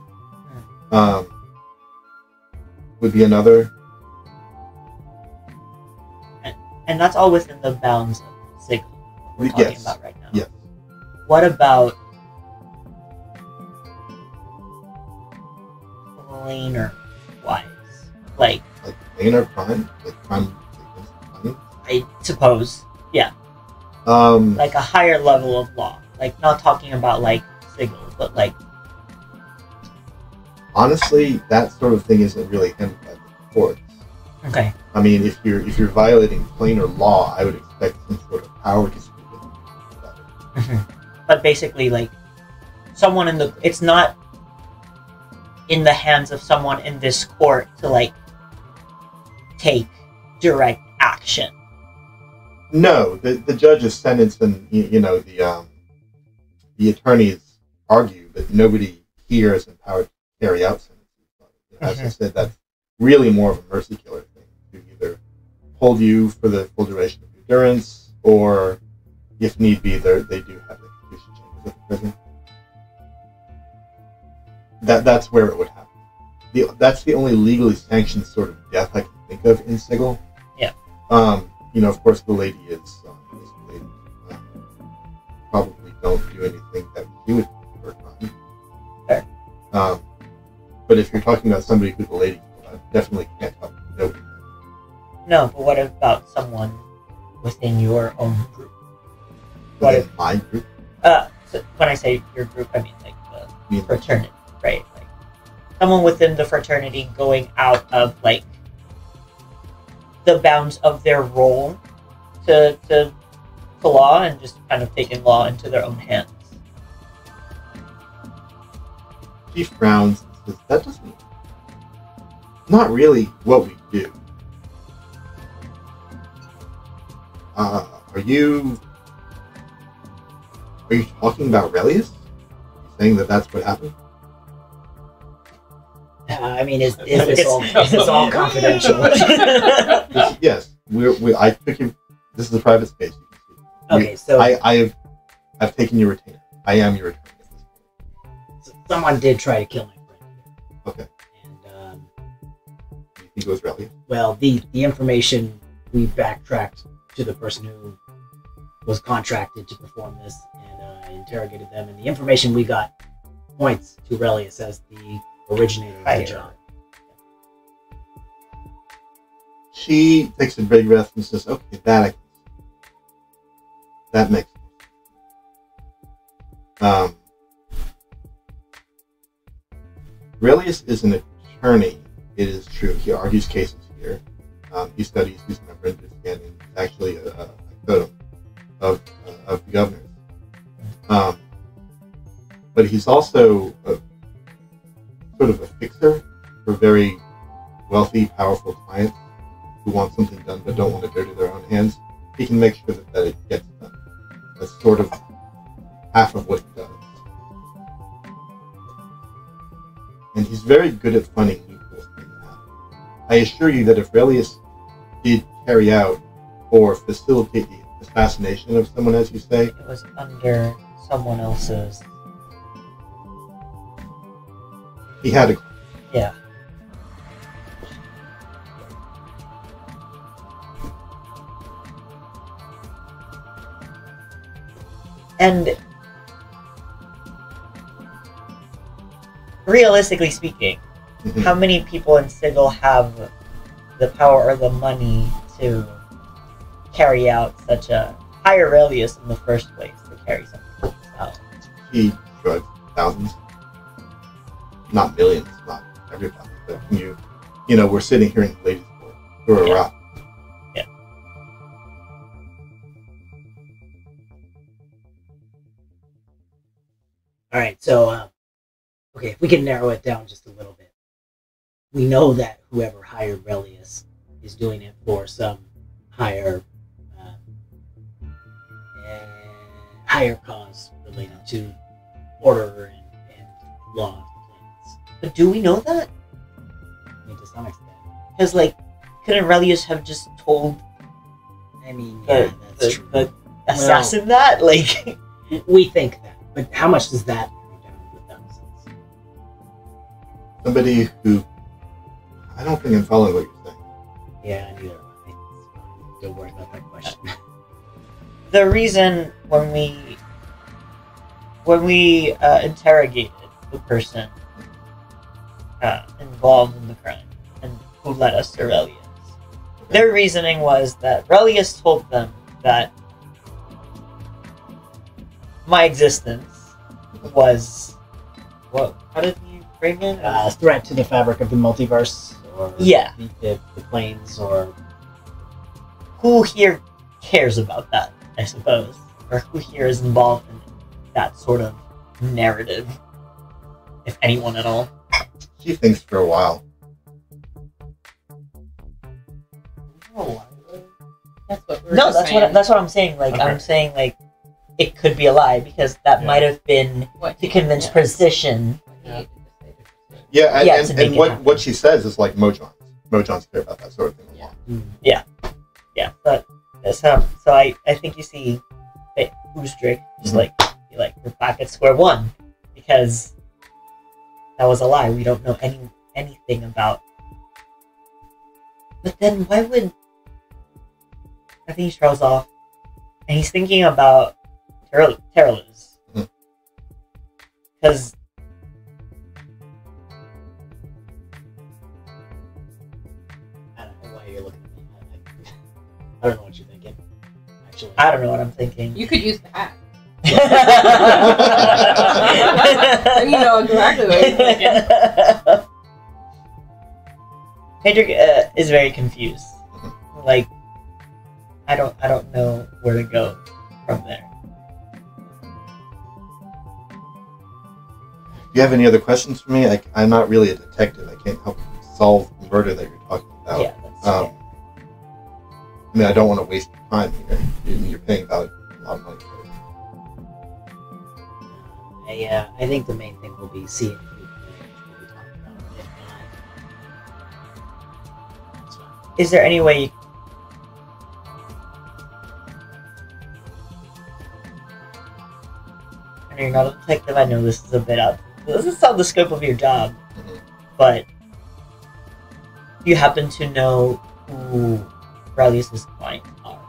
Would be another. And that's all within the bounds of Sigil we're talking Yes. about right now. Yes. What about plainer wise? Like Plainer crime? Like crime against money? I suppose, yeah. Um, Like a higher level of law. Like not talking about like Sigil, but like honestly, that sort of thing isn't really handled by the courts. okay. I mean, if you're violating plainer law, I would expect some sort of power dispute about it. But basically like someone it's not in the hands of someone in this court to like take direct action. No, the judge is sentenced, and the attorneys argue, but nobody here is empowered to carry out sentences. As I said, that's really more of a mercy killer thing, to either hold you for the full duration of your durance, or if need be, they do have execution chambers at the prison. That's where it would happen. That's the only legally sanctioned sort of death I can think of in Sigil. Yeah. Of course, the lady is the lady. Probably don't do anything that she would do for a crime. Fair. But if you're talking about somebody who the lady killed, I definitely can't help nobody. No, but what about someone within your own group? What Within my group? So when I say your group, I mean like the I mean, fraternity, right? Like someone within the fraternity going out of like the bounds of their role to law and just kind of taking law into their own hands. she frowns and says, "That doesn't. Not really what we do. Are you talking about Relius? Saying that that's what happened?" I mean, is this all confidential? Yes, I took you. This is a private space. You can see. Okay, so I've taken your retainer. I am your retainer. someone did try to kill my friend here. Okay. And You think it was Relius? well, the information we backtracked to the person who was contracted to perform this and interrogated them, and the information we got points to Relius as the originator of the job. She takes a big breath and says, "Okay, that makes sense." Relius is an attorney. It is true. He argues cases here. He studies these memorandum standing. He's actually a totem of the governors. But he's also sort of a fixer for very wealthy, powerful clients who want something done but don't want to dirty their own hands. He can make sure that it gets done. That's sort of half of what he does. And he's very good at finding loopholes in that. I assure you that if Relius did carry out or facilitate the assassination of someone, as you say, It was under someone else's. he had a... Yeah. And realistically speaking, how many people in Sigil have the power or the money to carry out such a hire Relius in the first place to carry something like this out? He drugged thousands. Not millions, not everybody, but you know, we're sitting here in the ladies' court. Through a Yeah. rock. Yeah. All right, so okay, if we can narrow it down just a little bit, we know that whoever hired Relius is doing it for some higher cause related to order and law and compliance. But do we know that? I mean, to some extent. Because, like, couldn't Relius have just told I mean, yeah, that's true. the assassin that? Like, We think that, but how much does that go down with thousands? Somebody who... I don't think I'm following what you're saying. Yeah, neither am I. Don't worry about that question. the reason when we interrogated the person involved in the crime and who led us to Relius, their reasoning was that Relius told them that my existence was... What? How did you frame it? A threat to the fabric of the multiverse, or Yeah. the planes, or Who here cares about that, I suppose? Or who here is involved in that sort of narrative? If anyone at all. She thinks for a while. That's what we're No, just saying. that's what I'm saying. Like, Okay. I'm saying, like, it could be a lie, because that Yeah. might have been What to he- convince yeah. precision. Yeah. Yeah, and, Yeah, and, to make and it what, happen. what she says is like Mojons. Mojons care about that sort of thing a lot. Yeah, but that's how. So I think you see that Oostrick just Mhm. like we're back at square one, because that was a lie. We don't know anything about. But then why would? I think he trails off, and he's thinking about Terraluz, Mhm. because. I don't know why you're looking at me. I don't know what you're thinking. Actually, I don't know what I'm thinking. You could use the hat. Then you know exactly what he's thinking. Hendrik is very confused. Like, I don't know where to go from there. Do you have any other questions for me? I'm not really a detective. I can't help solve the murder that you're talking about. Yeah, that's I mean, I don't want to waste time here. You're paying about a lot of money for it. I think the main thing will be seeing who we talked about. If not, that's fine. Is there any way you... I know you're not a detective. I know this is a bit out this is not the scope of your job, Mhm. but you happen to know who Rallius's clients are.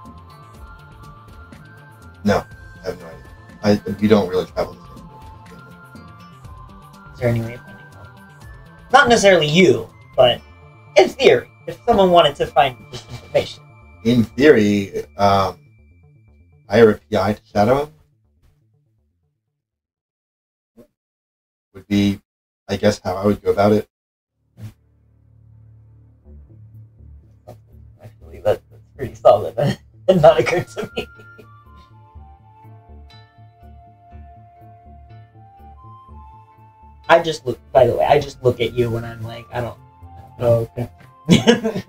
No, I have no idea. We don't really travel the same way. Is there any way of finding out? Not necessarily you, but in theory, if someone wanted to find this information. In theory, hire a PI to shadow him would be, I guess, how I would go about it. Actually, that's pretty solid. That did not occur to me. I just look, by the way, I just look at you when I'm like, I don't Oh, okay. know.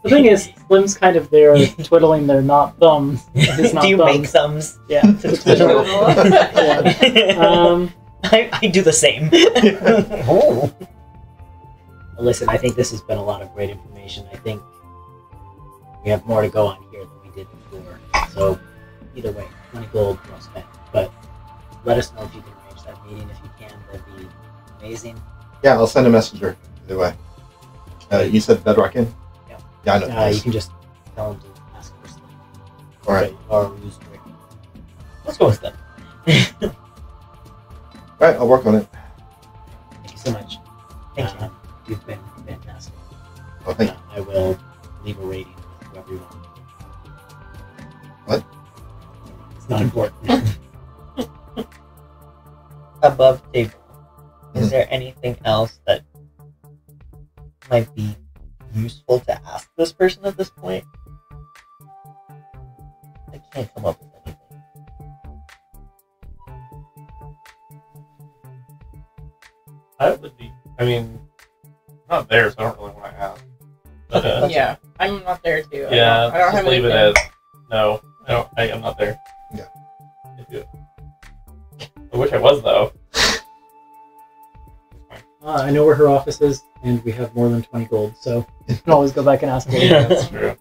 The thing is, Slim's kind of there twiddling their not thumbs. His not Do you thumbs. make thumbs? Yeah. To twiddle. Yeah. I do the same. Ooh. Listen, I think this has been a lot of great information. I think we have more to go on here than we did before. So, either way, 20 gold well spent. But let us know if you can arrange that meeting. If you can, that'd be amazing. Yeah, I'll send a messenger either way. You said Bedrock Inn? Yeah. Yeah, I know. the You place. can just tell them to ask for Slim. All right. Or use Rick. Let's go with them. All right, I'll work on it. Thank you so much. Thank you. You've been fantastic. Oh, thank you. I will leave a rating with whoever you want. What? It's not important. Above table, is Mhm. there anything else that might be useful to ask this person at this point? I can't come up with anything. I would be. I mean, I'm not there, so I don't really want to ask. But, Yeah, I'm not there too. yeah, I don't just have leave it anything. as no. I don't. I'm not there. Yeah. I wish I was though. I know where her office is, and we have more than 20 gold, so you can always go back and ask her. Yeah, that's true.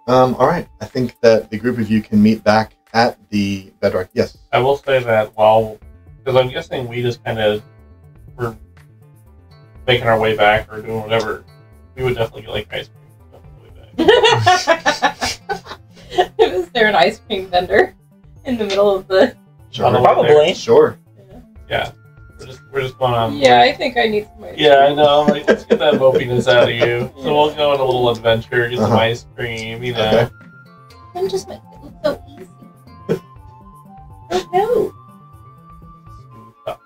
All right. I think that the group of you can meet back at the Bedrock. Yes. I will say that because I'm guessing we just kind of were making our way back or doing whatever, we would definitely get like ice cream on the way back. Is there an ice cream vendor in the middle of the? Sure. On the way Probably. there. Sure. Yeah, we're just going on. Yeah, I think I need some ice Yeah, I know. I'm like, let's get that mopiness out of you. So we'll go on a little adventure, get some Uh-huh. ice cream, you know. Okay. cream. Just makes it look so easy. Oh no,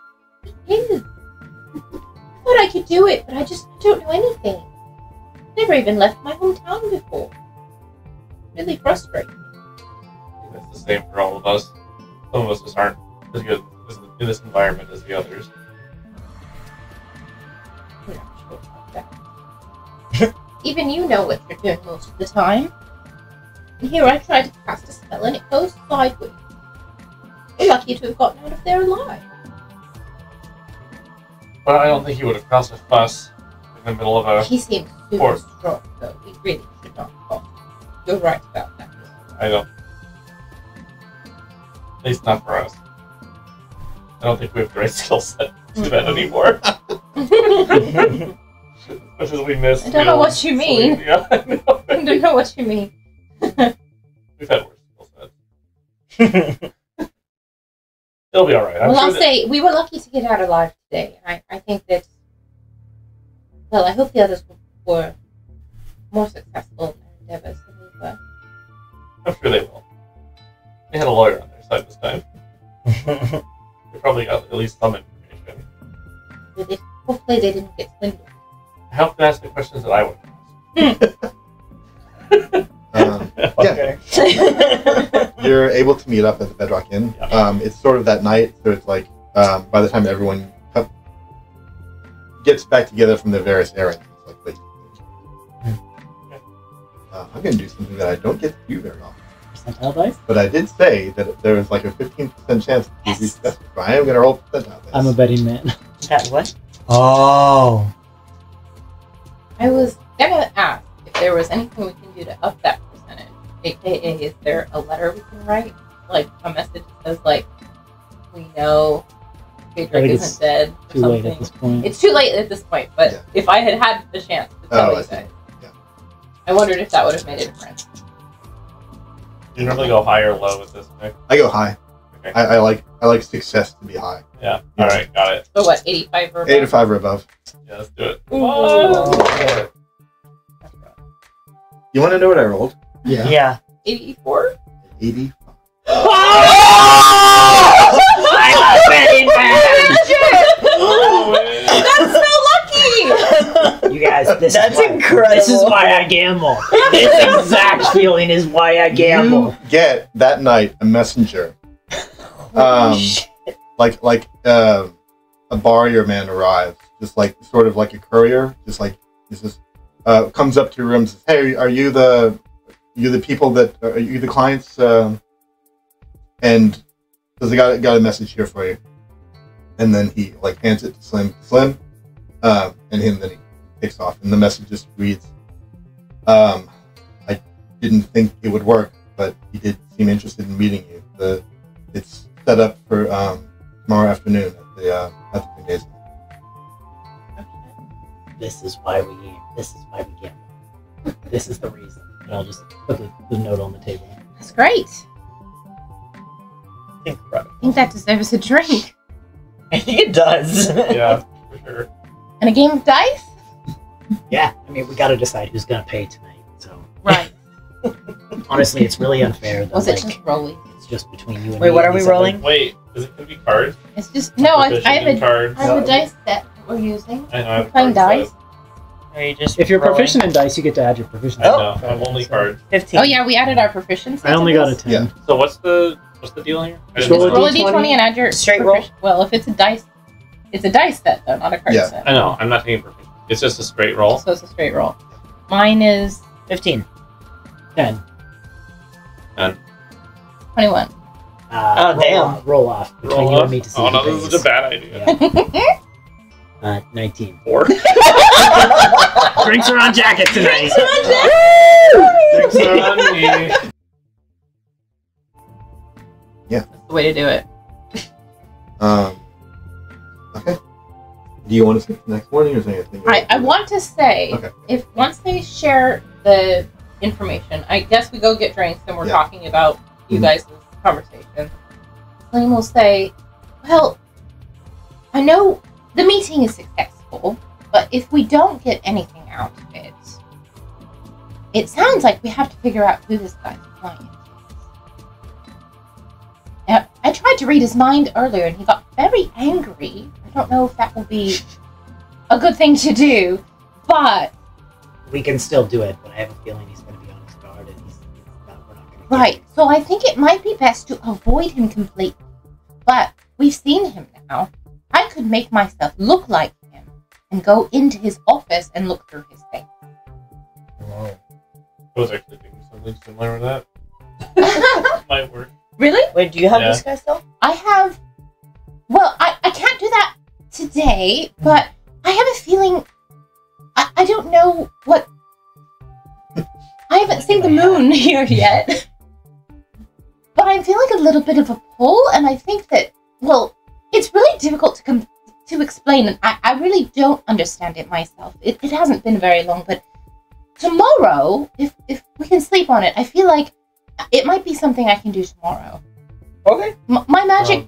it is. I thought I could do it, but I just don't know anything. Never even left my hometown before. Really frustrating. I think that's the same for all of us. Some of us just aren't as good in this environment as the others. I'm not sure about that. Even you know what you're doing most of the time. And here I tried to cast a spell and it goes sideways. We're lucky to have gotten out of there alive. But I don't think he would have crossed a fuss in the middle of a. He seems super course. strong, though. We really should not cross. You're right about that. I don't. At least not for us. I don't think we have the right skill set to do that anymore. As much as we miss. I don't know what you mean. Yeah, I know. I don't know what you mean. We've had worse skill sets. It'll be alright. Well, I'll say we were lucky to get out alive today. I think that. Well, I hope the others were more successful in their endeavors than we were. I'm sure they will. They had a lawyer on their side this time. They probably got at least some information. Hopefully, they didn't get swindled. I hope to ask the questions that I would ask. Yeah. You're able to meet up at the Bedrock Inn. It's sort of that night, so it's like by the time everyone gets back together from their various errands, it's like late. I'm going to do something that I don't get to do very often. Percentile dice? But I did say that there was like a 15% chance to be successful. So I am going to roll percentile dice. I'm a betting man. That what? Oh. I was gonna ask if there was anything we can do to up that percentage. AKA, is there a letter we can write? Like a message that says, like, we know I Daedric think it's isn't dead or too late at something. this point. It's too late at this point, but Yeah. if I had had the chance to tell Oh, I you see. guys, Yeah. I wondered if that would have made a difference. Do you normally go high or low with this, Nick? I go high. Okay. I like success to be high. Yeah. All right, got it. So what, 85 or above? 85 or above. Yeah, let's do it. Ooh. What? You want to know what I rolled? Yeah. Yeah. 84? 80. That's so lucky! You guys, That's incredible. This is why I gamble. This exact feeling is why I gamble. You get that night a messenger. Like a barrier man arrives, just like sort of like a courier, just like he just comes up to your room and says, "Hey, are you the people that are you the clients?" And says, "I got a message here for you." And then he like hands it to Slim, and then he takes off, and the message just reads, "I didn't think it would work, but he did seem interested in meeting you. It's set up for tomorrow afternoon at the gymnasium." This is why we gamble. This is the reason. And I'll just put the note on the table. That's great. Incredible. I think that deserves a drink. I think it does. Yeah, for sure. And a game of dice? Yeah, I mean, we got to decide who's gonna pay tonight. So Right. honestly, it's really unfair. That, Was it like, just rolling? it's just between you and Wait, me. what are and we these other- rolling? Wait, is it going to be cards? It's just no. I Proficient have in a cards. dice set that we're using. I know, I have Playing cards, dice. Are you just If you're rolling? proficient in dice, you get to add your proficiency. I Oh. know, I have only cards. 15. Oh yeah, we added our proficiency. I only to got a this. 10. Yeah. So what's the deal here? I Just didn't roll Just know. roll a D20 d20 and add your Straight roll? Well, if it's a dice, it's a dice set though, not a card Yeah. set. I know, I'm not taking proficient. It's just a straight roll. So it's a straight roll. Mine is 15. 10. 21. Oh, damn. Roll off between Roll you off. and me to see Oh who no, this pays. is a bad idea. 19. 4. Drinks are on jacket tonight. Drinks are on me. That's the way to do it. Okay. Do you want to skip the next morning or is there anything? I want to say, Okay. if once they share the information, I guess we go get drinks and we're Yeah. talking about you Mhm. guys' conversation. Celine will say, well, I know the meeting is successful, but if we don't get anything out of it, it sounds like we have to figure out who this guy's client is. Now, I tried to read his mind earlier and he got very angry. I don't know if that will be a good thing to do, but We can still do it, but I have a feeling he's going to be on his guard, and we're not going to. right. So I think it might be best to avoid him completely. But we've seen him now. I could make myself look like him and go into his office and look through his face. I was actually thinking something similar to that. Might work. Really? Wait, do you have Yeah. this guy still? I have. Well, I can't do that today, but I have a feeling. I don't know what. I haven't seen the moon here yet. But I'm feeling a little bit of a pull, and I think that, well, it's really difficult to explain, and I really don't understand it myself. It hasn't been very long, but tomorrow, if we can sleep on it, I feel like it might be something I can do tomorrow. Okay. My magic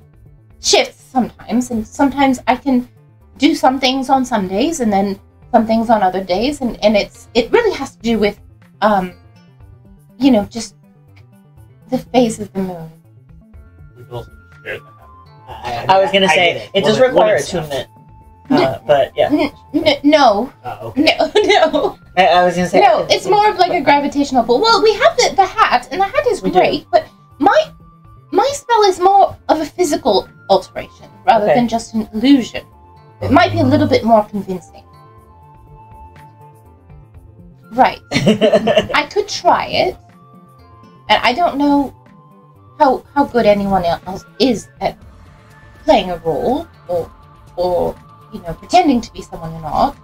shifts sometimes, and sometimes I can do some things on some days, and then some things on other days, and it really has to do with, just the phase of the moon. We can also just share the habit. I was gonna say, it does require attunement. But yeah. No, Okay. no. I was gonna say. No, it's more of like a gravitational pull. Well, we have the hat, and the hat is We do. great, but my spell is more of a physical alteration rather Okay. than just an illusion. It might be a little bit more convincing. Right. I could try it, and I don't know how good anyone else is at playing a role or pretending to be someone you're not.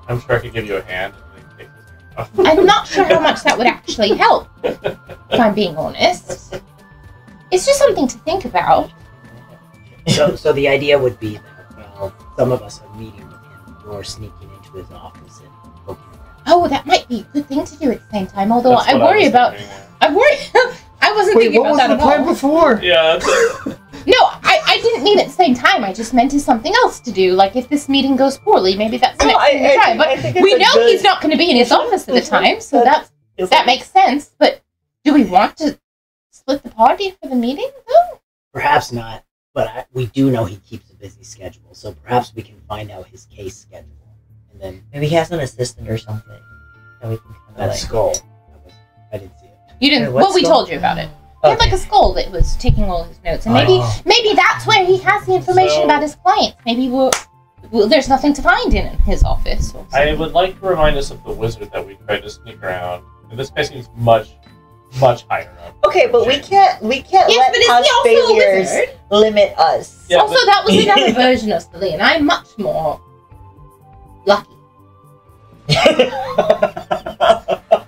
I'm sure I could give you a hand and then take this hand off. I'm not sure how much that would actually help, if I'm being honest. It's just something to think about. So the idea would be that, well, some of us are meeting with him, you're sneaking into his office and poking around. Oh, that might be a good thing to do at the same time. Although That's I what worry was about. thinking, yeah. I worry. I wasn't Wait, thinking what about was that the at plan all. before? Yeah. No, I didn't mean at the same time. I just meant as something else to do. Like if this meeting goes poorly, maybe that's the No, next thing to try. But we know he's not going to be in his office at the time, so that makes sense. But do we want to split the party for the meeting, though? Perhaps not, but we do know he keeps a busy schedule, so perhaps we can find out his case schedule. And then Maybe he has an assistant or something. And we can kind of that skull. I didn't see it. You didn't. Wait, what Well, we skull? told you about it. He had Okay. like a skull that was taking all his notes, and maybe that's where he has the information So- about his clients. Maybe there's nothing to find in his office. Or I would like to remind us of the wizard that we tried to sneak around. And this guy seems much higher up. Okay, but we can't Yes, let but is past he also a failures wizard? limit us. Yeah, also, that was another version of Celine. I'm much more lucky.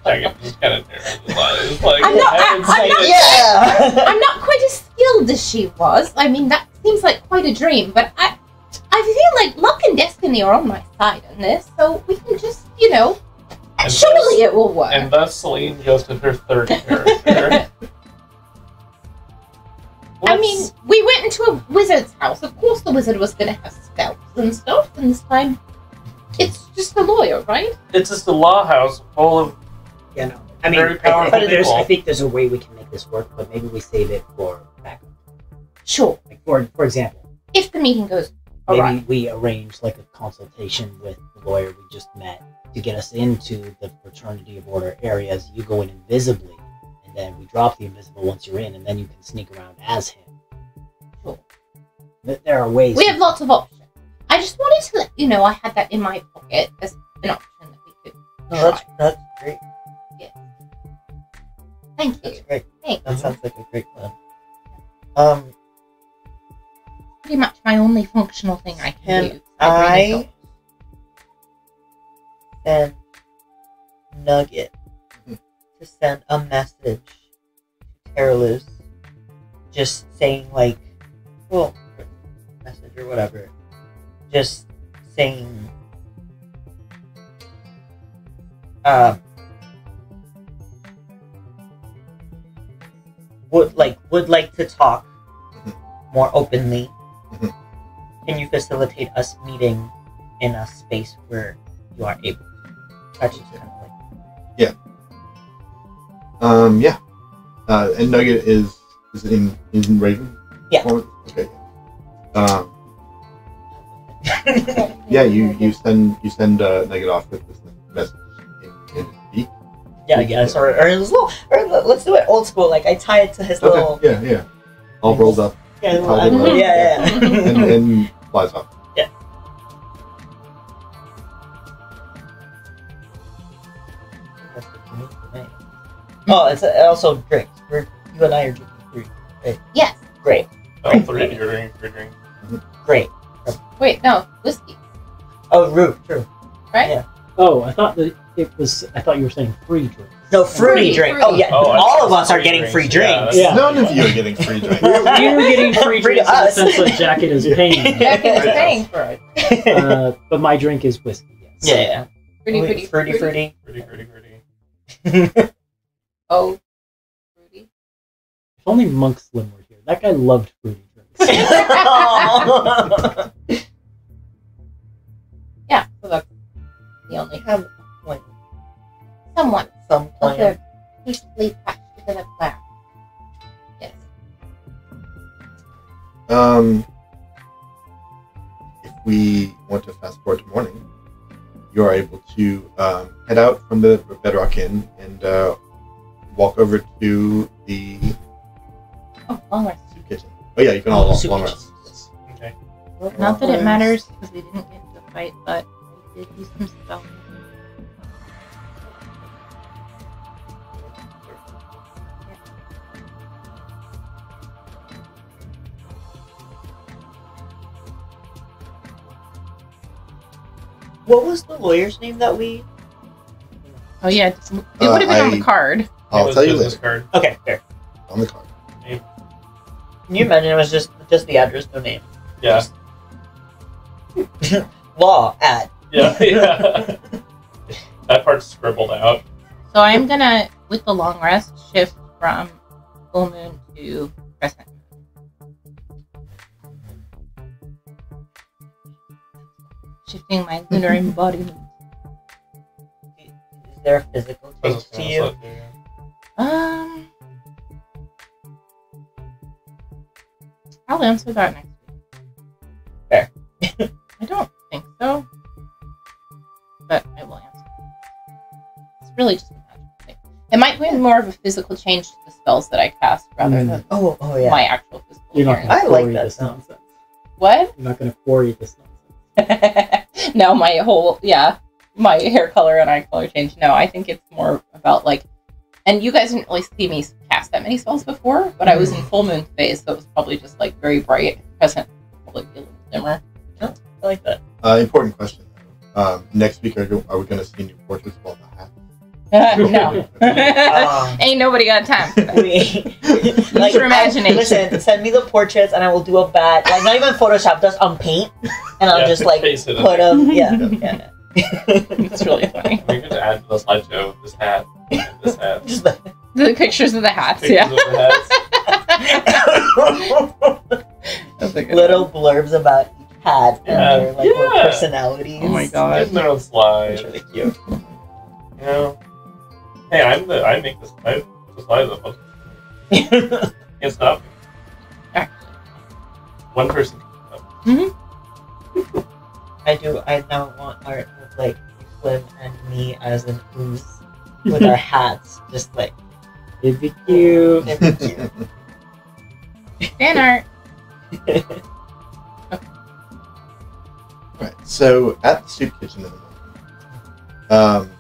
Jacket just kind of it's like, I'm not- I haven't I'm seen not- it. Yeah. I'm not quite as skilled as she was. I mean, that seems like quite a dream, but I feel like luck and destiny are on my side on this, so we can just, And surely it will work. And thus Celine goes to her third character. I mean, we went into a wizard's house. Of course the wizard was going to have spells and stuff, and this time it's just a lawyer, right? It's just a law house full of Yeah, no. I mean, Very powerful people. I think there's a way we can make this work, but maybe we save it for backup. Sure. Like for example, If the meeting goes maybe alright. we arrange like a consultation with the lawyer we just met to get us into the Fraternity of Order areas. You go in invisibly, and then we drop the invisible once you're in, and then you can sneak around as him. Sure. There are ways. We have lots of options. I just wanted to let you know I had that in my pocket as an option that we could No, try. that's great. Thank you. That's great. Thanks. That sounds like a great plan. Pretty much my only functional thing I can Can do. I send Nugget to send a message to Terralus, just saying like, well, message or whatever, just saying, would like to talk more openly. Mhm. Can you facilitate us meeting in a space where you are able to touch it? Kind of like, Yeah. And Nugget is in Raven? Yeah. Form? Okay. Yeah, you send Nugget off with this message in his beak. yeah, I guess, or let's do it old school. Like I tie it to his little. Okay. Yeah. All rolled up Yeah, Tie it up. yeah. and flies off. Oh, it's also drinks. You and I are drinking free. Yes. Great, all three of you are doing free drink. great. Wait, no. Whiskey. Oh, true. Right? Yeah. Oh, I thought you were saying free drink. No, fruity drink. Fruity. Oh yeah, Oh, I all thought of us are free getting drinks. free Yeah, drinks. Yeah. None of you are getting free drinks. You're getting free Free to drinks in the us. sense that Jacket is paying. Jack is Right. paying for it. But my drink is whiskey. Yes. Yeah. Fruity. Fruity. Pretty. Oh. Fruity. If only Monk Slim were here. That guy loved fruity drinks. Yeah, so that's the only Have like someone some of plan. their hastily patched together plan. Yes. If we want to fast forward to morning, you are able to head out from the Bedrock Inn and walk over to the Oh, long rest. soup kitchen. Oh yeah, you can all Soup long kitchen. rest. Yes. Okay. Not that it matters because we didn't get into a fight, but we did use some spells. What was the lawyer's name that we? Oh yeah, it would have been on the card. It I'll was tell you business later. card. Okay, fair. On the card. Can you imagine it was just the Just the address, no name. Yeah. Law at. Yeah. Yeah. That part's scribbled out. So I'm gonna, with the long rest, shift from full moon to crescent. Shifting my lunar embodiment. Is there a physical change to you? I'll answer that next week. Fair. I don't think so, but I will answer. It's really just a magical thing. It might be more of a physical change to the spells that I cast rather than Oh yeah. my actual physical You're not appearance. going I to like quarry that this sound. nonsense. What? You're not going to quarry this nonsense. No, my whole, my hair color and eye color change. No, I think it's more about like, and you guys didn't really see me cast that many spells before, but I was in full moon phase, so it was probably just like very bright. Present probably be a little dimmer. I like that. Important question. Next week, are we going to see new portraits of all the hats? No. Ain't nobody got time for that. Use your imagination. Listen, send me the portraits and I will do a bad, like not even Photoshop, just on paint, and I'll just like paste it in put there. them. Yeah. It's really funny. We could add to the slideshow this hat and this hat. Just like, The pictures of the hats, Pictures yeah. of the hats. That's a good little one. blurbs about each hat and Yeah. their like little Yeah. personalities. Oh my Getting god. their own slide. It's really cute. You know. Hey, I make this slide. The slide up. Can't stop. Alright. One person. I now want art of like Slim and me as an ooze with our hats, just like It'd be cute. it'd be cute. Fan art. Right. So at the soup kitchen in the morning,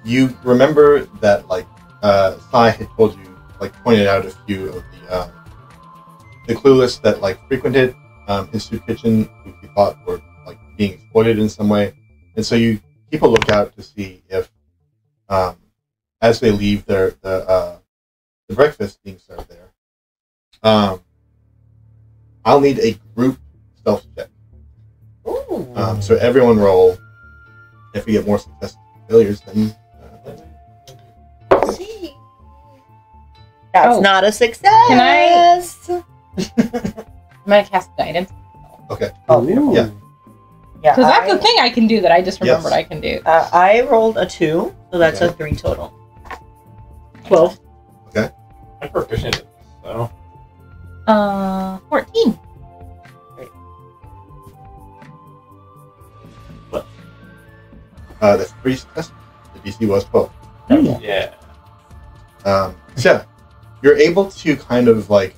you remember that like Sai had told you, like pointed out a few of the clueless that like frequented his soup kitchen, who he thought were like being exploited in some way, and so you keep a lookout to see if as they leave the breakfast being served there, I'll need a group stealth check. Ooh. So everyone roll. If we get more success failures, then See? That's Oh. not a success. Can I- I'm gonna cast guidance. okay. Oh, beautiful. Yeah. Yeah. Because that's the thing I can do that I just remembered Yes. I can do. I rolled a 2, so that's Okay. a 3 total. 12. I'm proficient at this, so. 14. That's 3 successes. The DC was 12. Yeah. So yeah, you're able to kind of like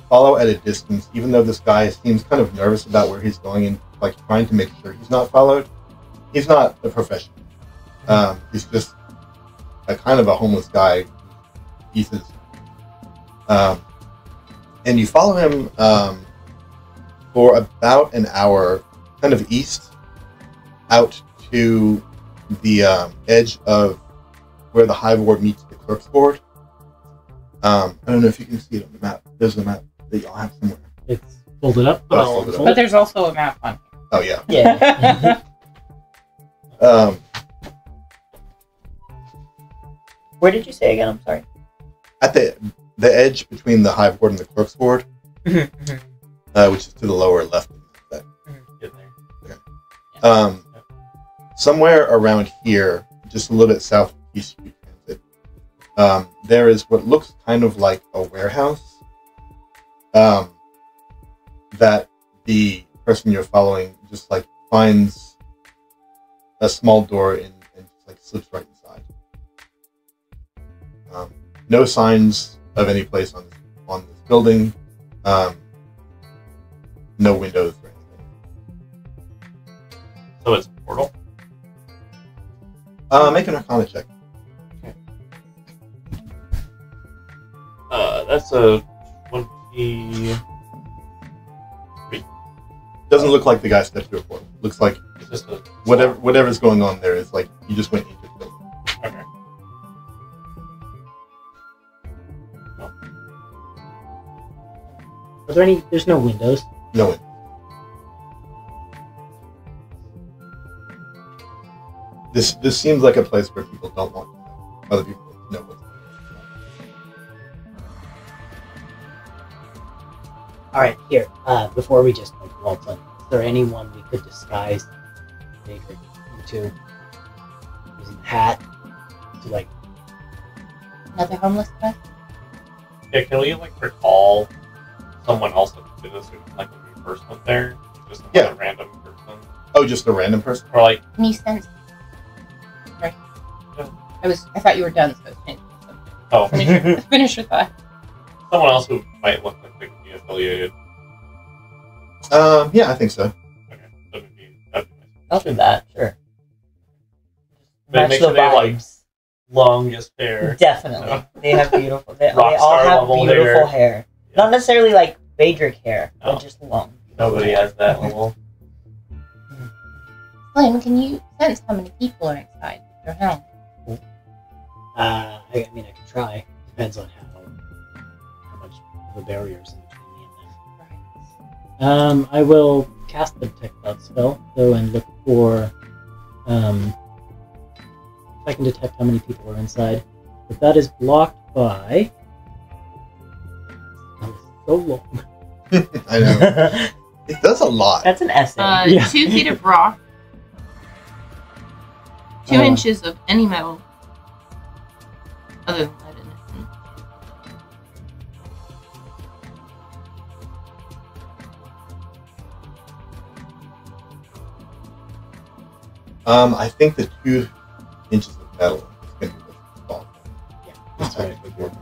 follow at a distance, even though this guy seems kind of nervous about where he's going and like trying to make sure he's not followed. He's not a professional. He's just a kind of a homeless guy who eats. And you follow him for about an hour, kind of east, out to the edge of where the hive board meets the clerk's board. I don't know if you can see it on the map. There's a map that y'all have somewhere. It's folded up. Oh, it's folded up. But there's also a map on Oh yeah. Yeah. Where did you say again? I'm sorry. At the edge between the hive board and the clerk's board, which is to the lower left. Get there. Somewhere around here, just a little bit southeast of Transit, there is what looks kind of like a warehouse that the person you're following just like finds a small door and just like slips right inside. No signs of any place on this building. No windows or anything. So it's a portal. Make an Arcana check. That's a 20. Doesn't look like the guy stepped through a portal. Looks like It's just a. whatever's going on there is like you just went into the building. Okay. Are there any? There's no windows. No one. This seems like a place where people don't want other people to know what's going All right, here. Before we just like waltz on, is there anyone we could disguise Daedric into using a hat to like? Another homeless person? Yeah, can we like recall someone else that did this, like when we first went there? Just another random person, Oh, just a random person? or like Can you sense? Sorry. Yeah. I thought you were done, so I was changing something. oh, Finish your thought. someone else who might look like they could be affiliated. Yeah, I think so. Okay, that'd be nice. I'll do that. Sure. But Match make the sure they have, like, vibes. longest hair. Definitely, No. they have beautiful. They all Rockstar have level beautiful hair. Yeah. Not necessarily like Daedric hair, No. but just long. Nobody has that level. Flynn, can you sense how many people are inside your helm? I mean, I could try. Depends on how much of a barrier's in between me and them. I will cast the detect thought spell, though, and look for if I can detect how many people are inside. But that is blocked by. So long. I know. It does a lot. That's an essay. Yeah. 2 feet of rock, 2 inches of any metal, other than lead and instant. I think the 2 inches of metal is going to be the spot. Yeah, That's that's right. right.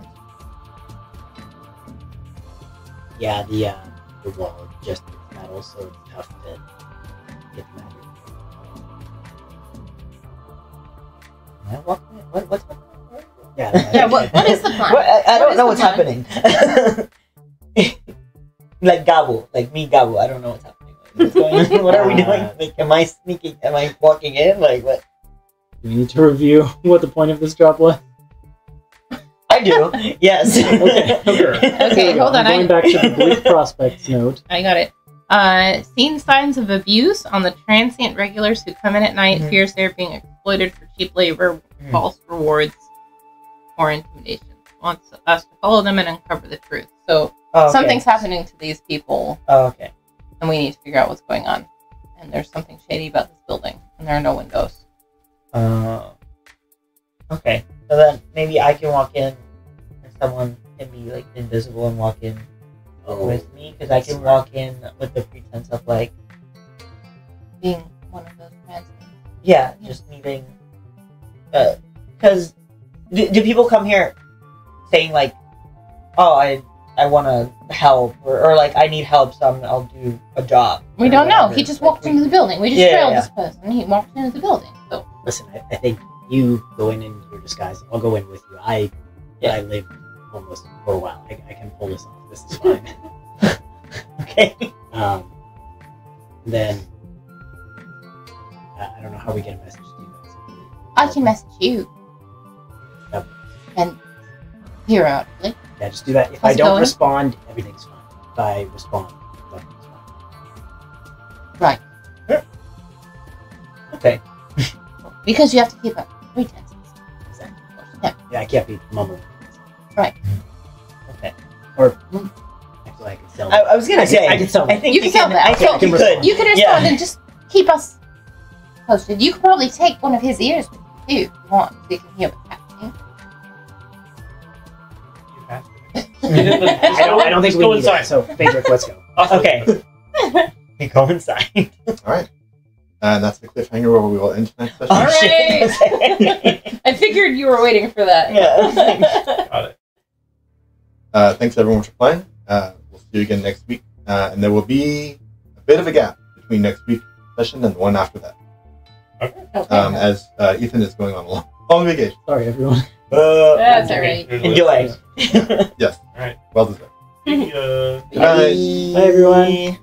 Yeah, the wall is just metal, so it's tough to get the magic. Am I walking it? What's happening? Yeah, what is the plan? I What don't is know the what's plan? happening. Like Gabu, like me Gabu. I don't know what's happening. What's going on? What are we doing? Like, am I sneaking? Am I walking in? Like what? Do we need to review what the point of this drop was? I do. Yes. Okay, hold on, I'm going back to the bleak prospects note. I got it. Seen signs of abuse on the transient regulars who come in at night, Mhm. fears they're being exploited for cheap labor, false rewards, or intimidation. Wants us to follow them and uncover the truth. So Oh, okay. something's happening to these people, Oh, okay. and we need to figure out what's going on. And there's something shady about this building, and there are no windows. Okay. So then maybe I can walk in, and someone can be like invisible and walk in with me, because I can walk in with the pretense of like, Being one of those transients. yeah, just needing. Because do people come here saying like, oh, I want to help, or like I need help, so I'll do a job. We or don't know. whatever. He just walked into the building. We just Yeah, trailed yeah. this person. He walked into the building. So Listen, I think you go in your disguise. I'll go in with you. I lived homeless for a while. I can pull this off. This is fine. Okay. Then I don't know how we get a message to you guys. I can message you. Yep. And periodically. Yeah, just do that. If How's I it don't going? respond, everything's fine. If I respond, nothing's fine. Right. Okay. Because you have to keep up pretenses. Exactly. Yeah. Yeah, I can't be mumbling. Right. Okay. Or actually, I can sell. I was gonna say. I can sell. I think You can tell that. I think So- you could. You can respond Yeah. and just keep us posted. You could probably take one of his ears with you too, if you want, so you can hear what's happening. You have to. I don't think Just we go need inside. it. So, Phaedric, let's go. Okay. We go inside. Alright. And that's the cliffhanger where we will end tonight's session. All Hooray! right. I figured you were waiting for that. Yeah. Got it. Thanks everyone for playing. We'll see you again next week. And there will be a bit of a gap between next week's session and the one after that. Okay. As Ethan is going on a long vacation. Sorry, everyone. That's alright. Enjoy. Yes. Alright. Well deserved. See ya. Good night. Bye, everyone.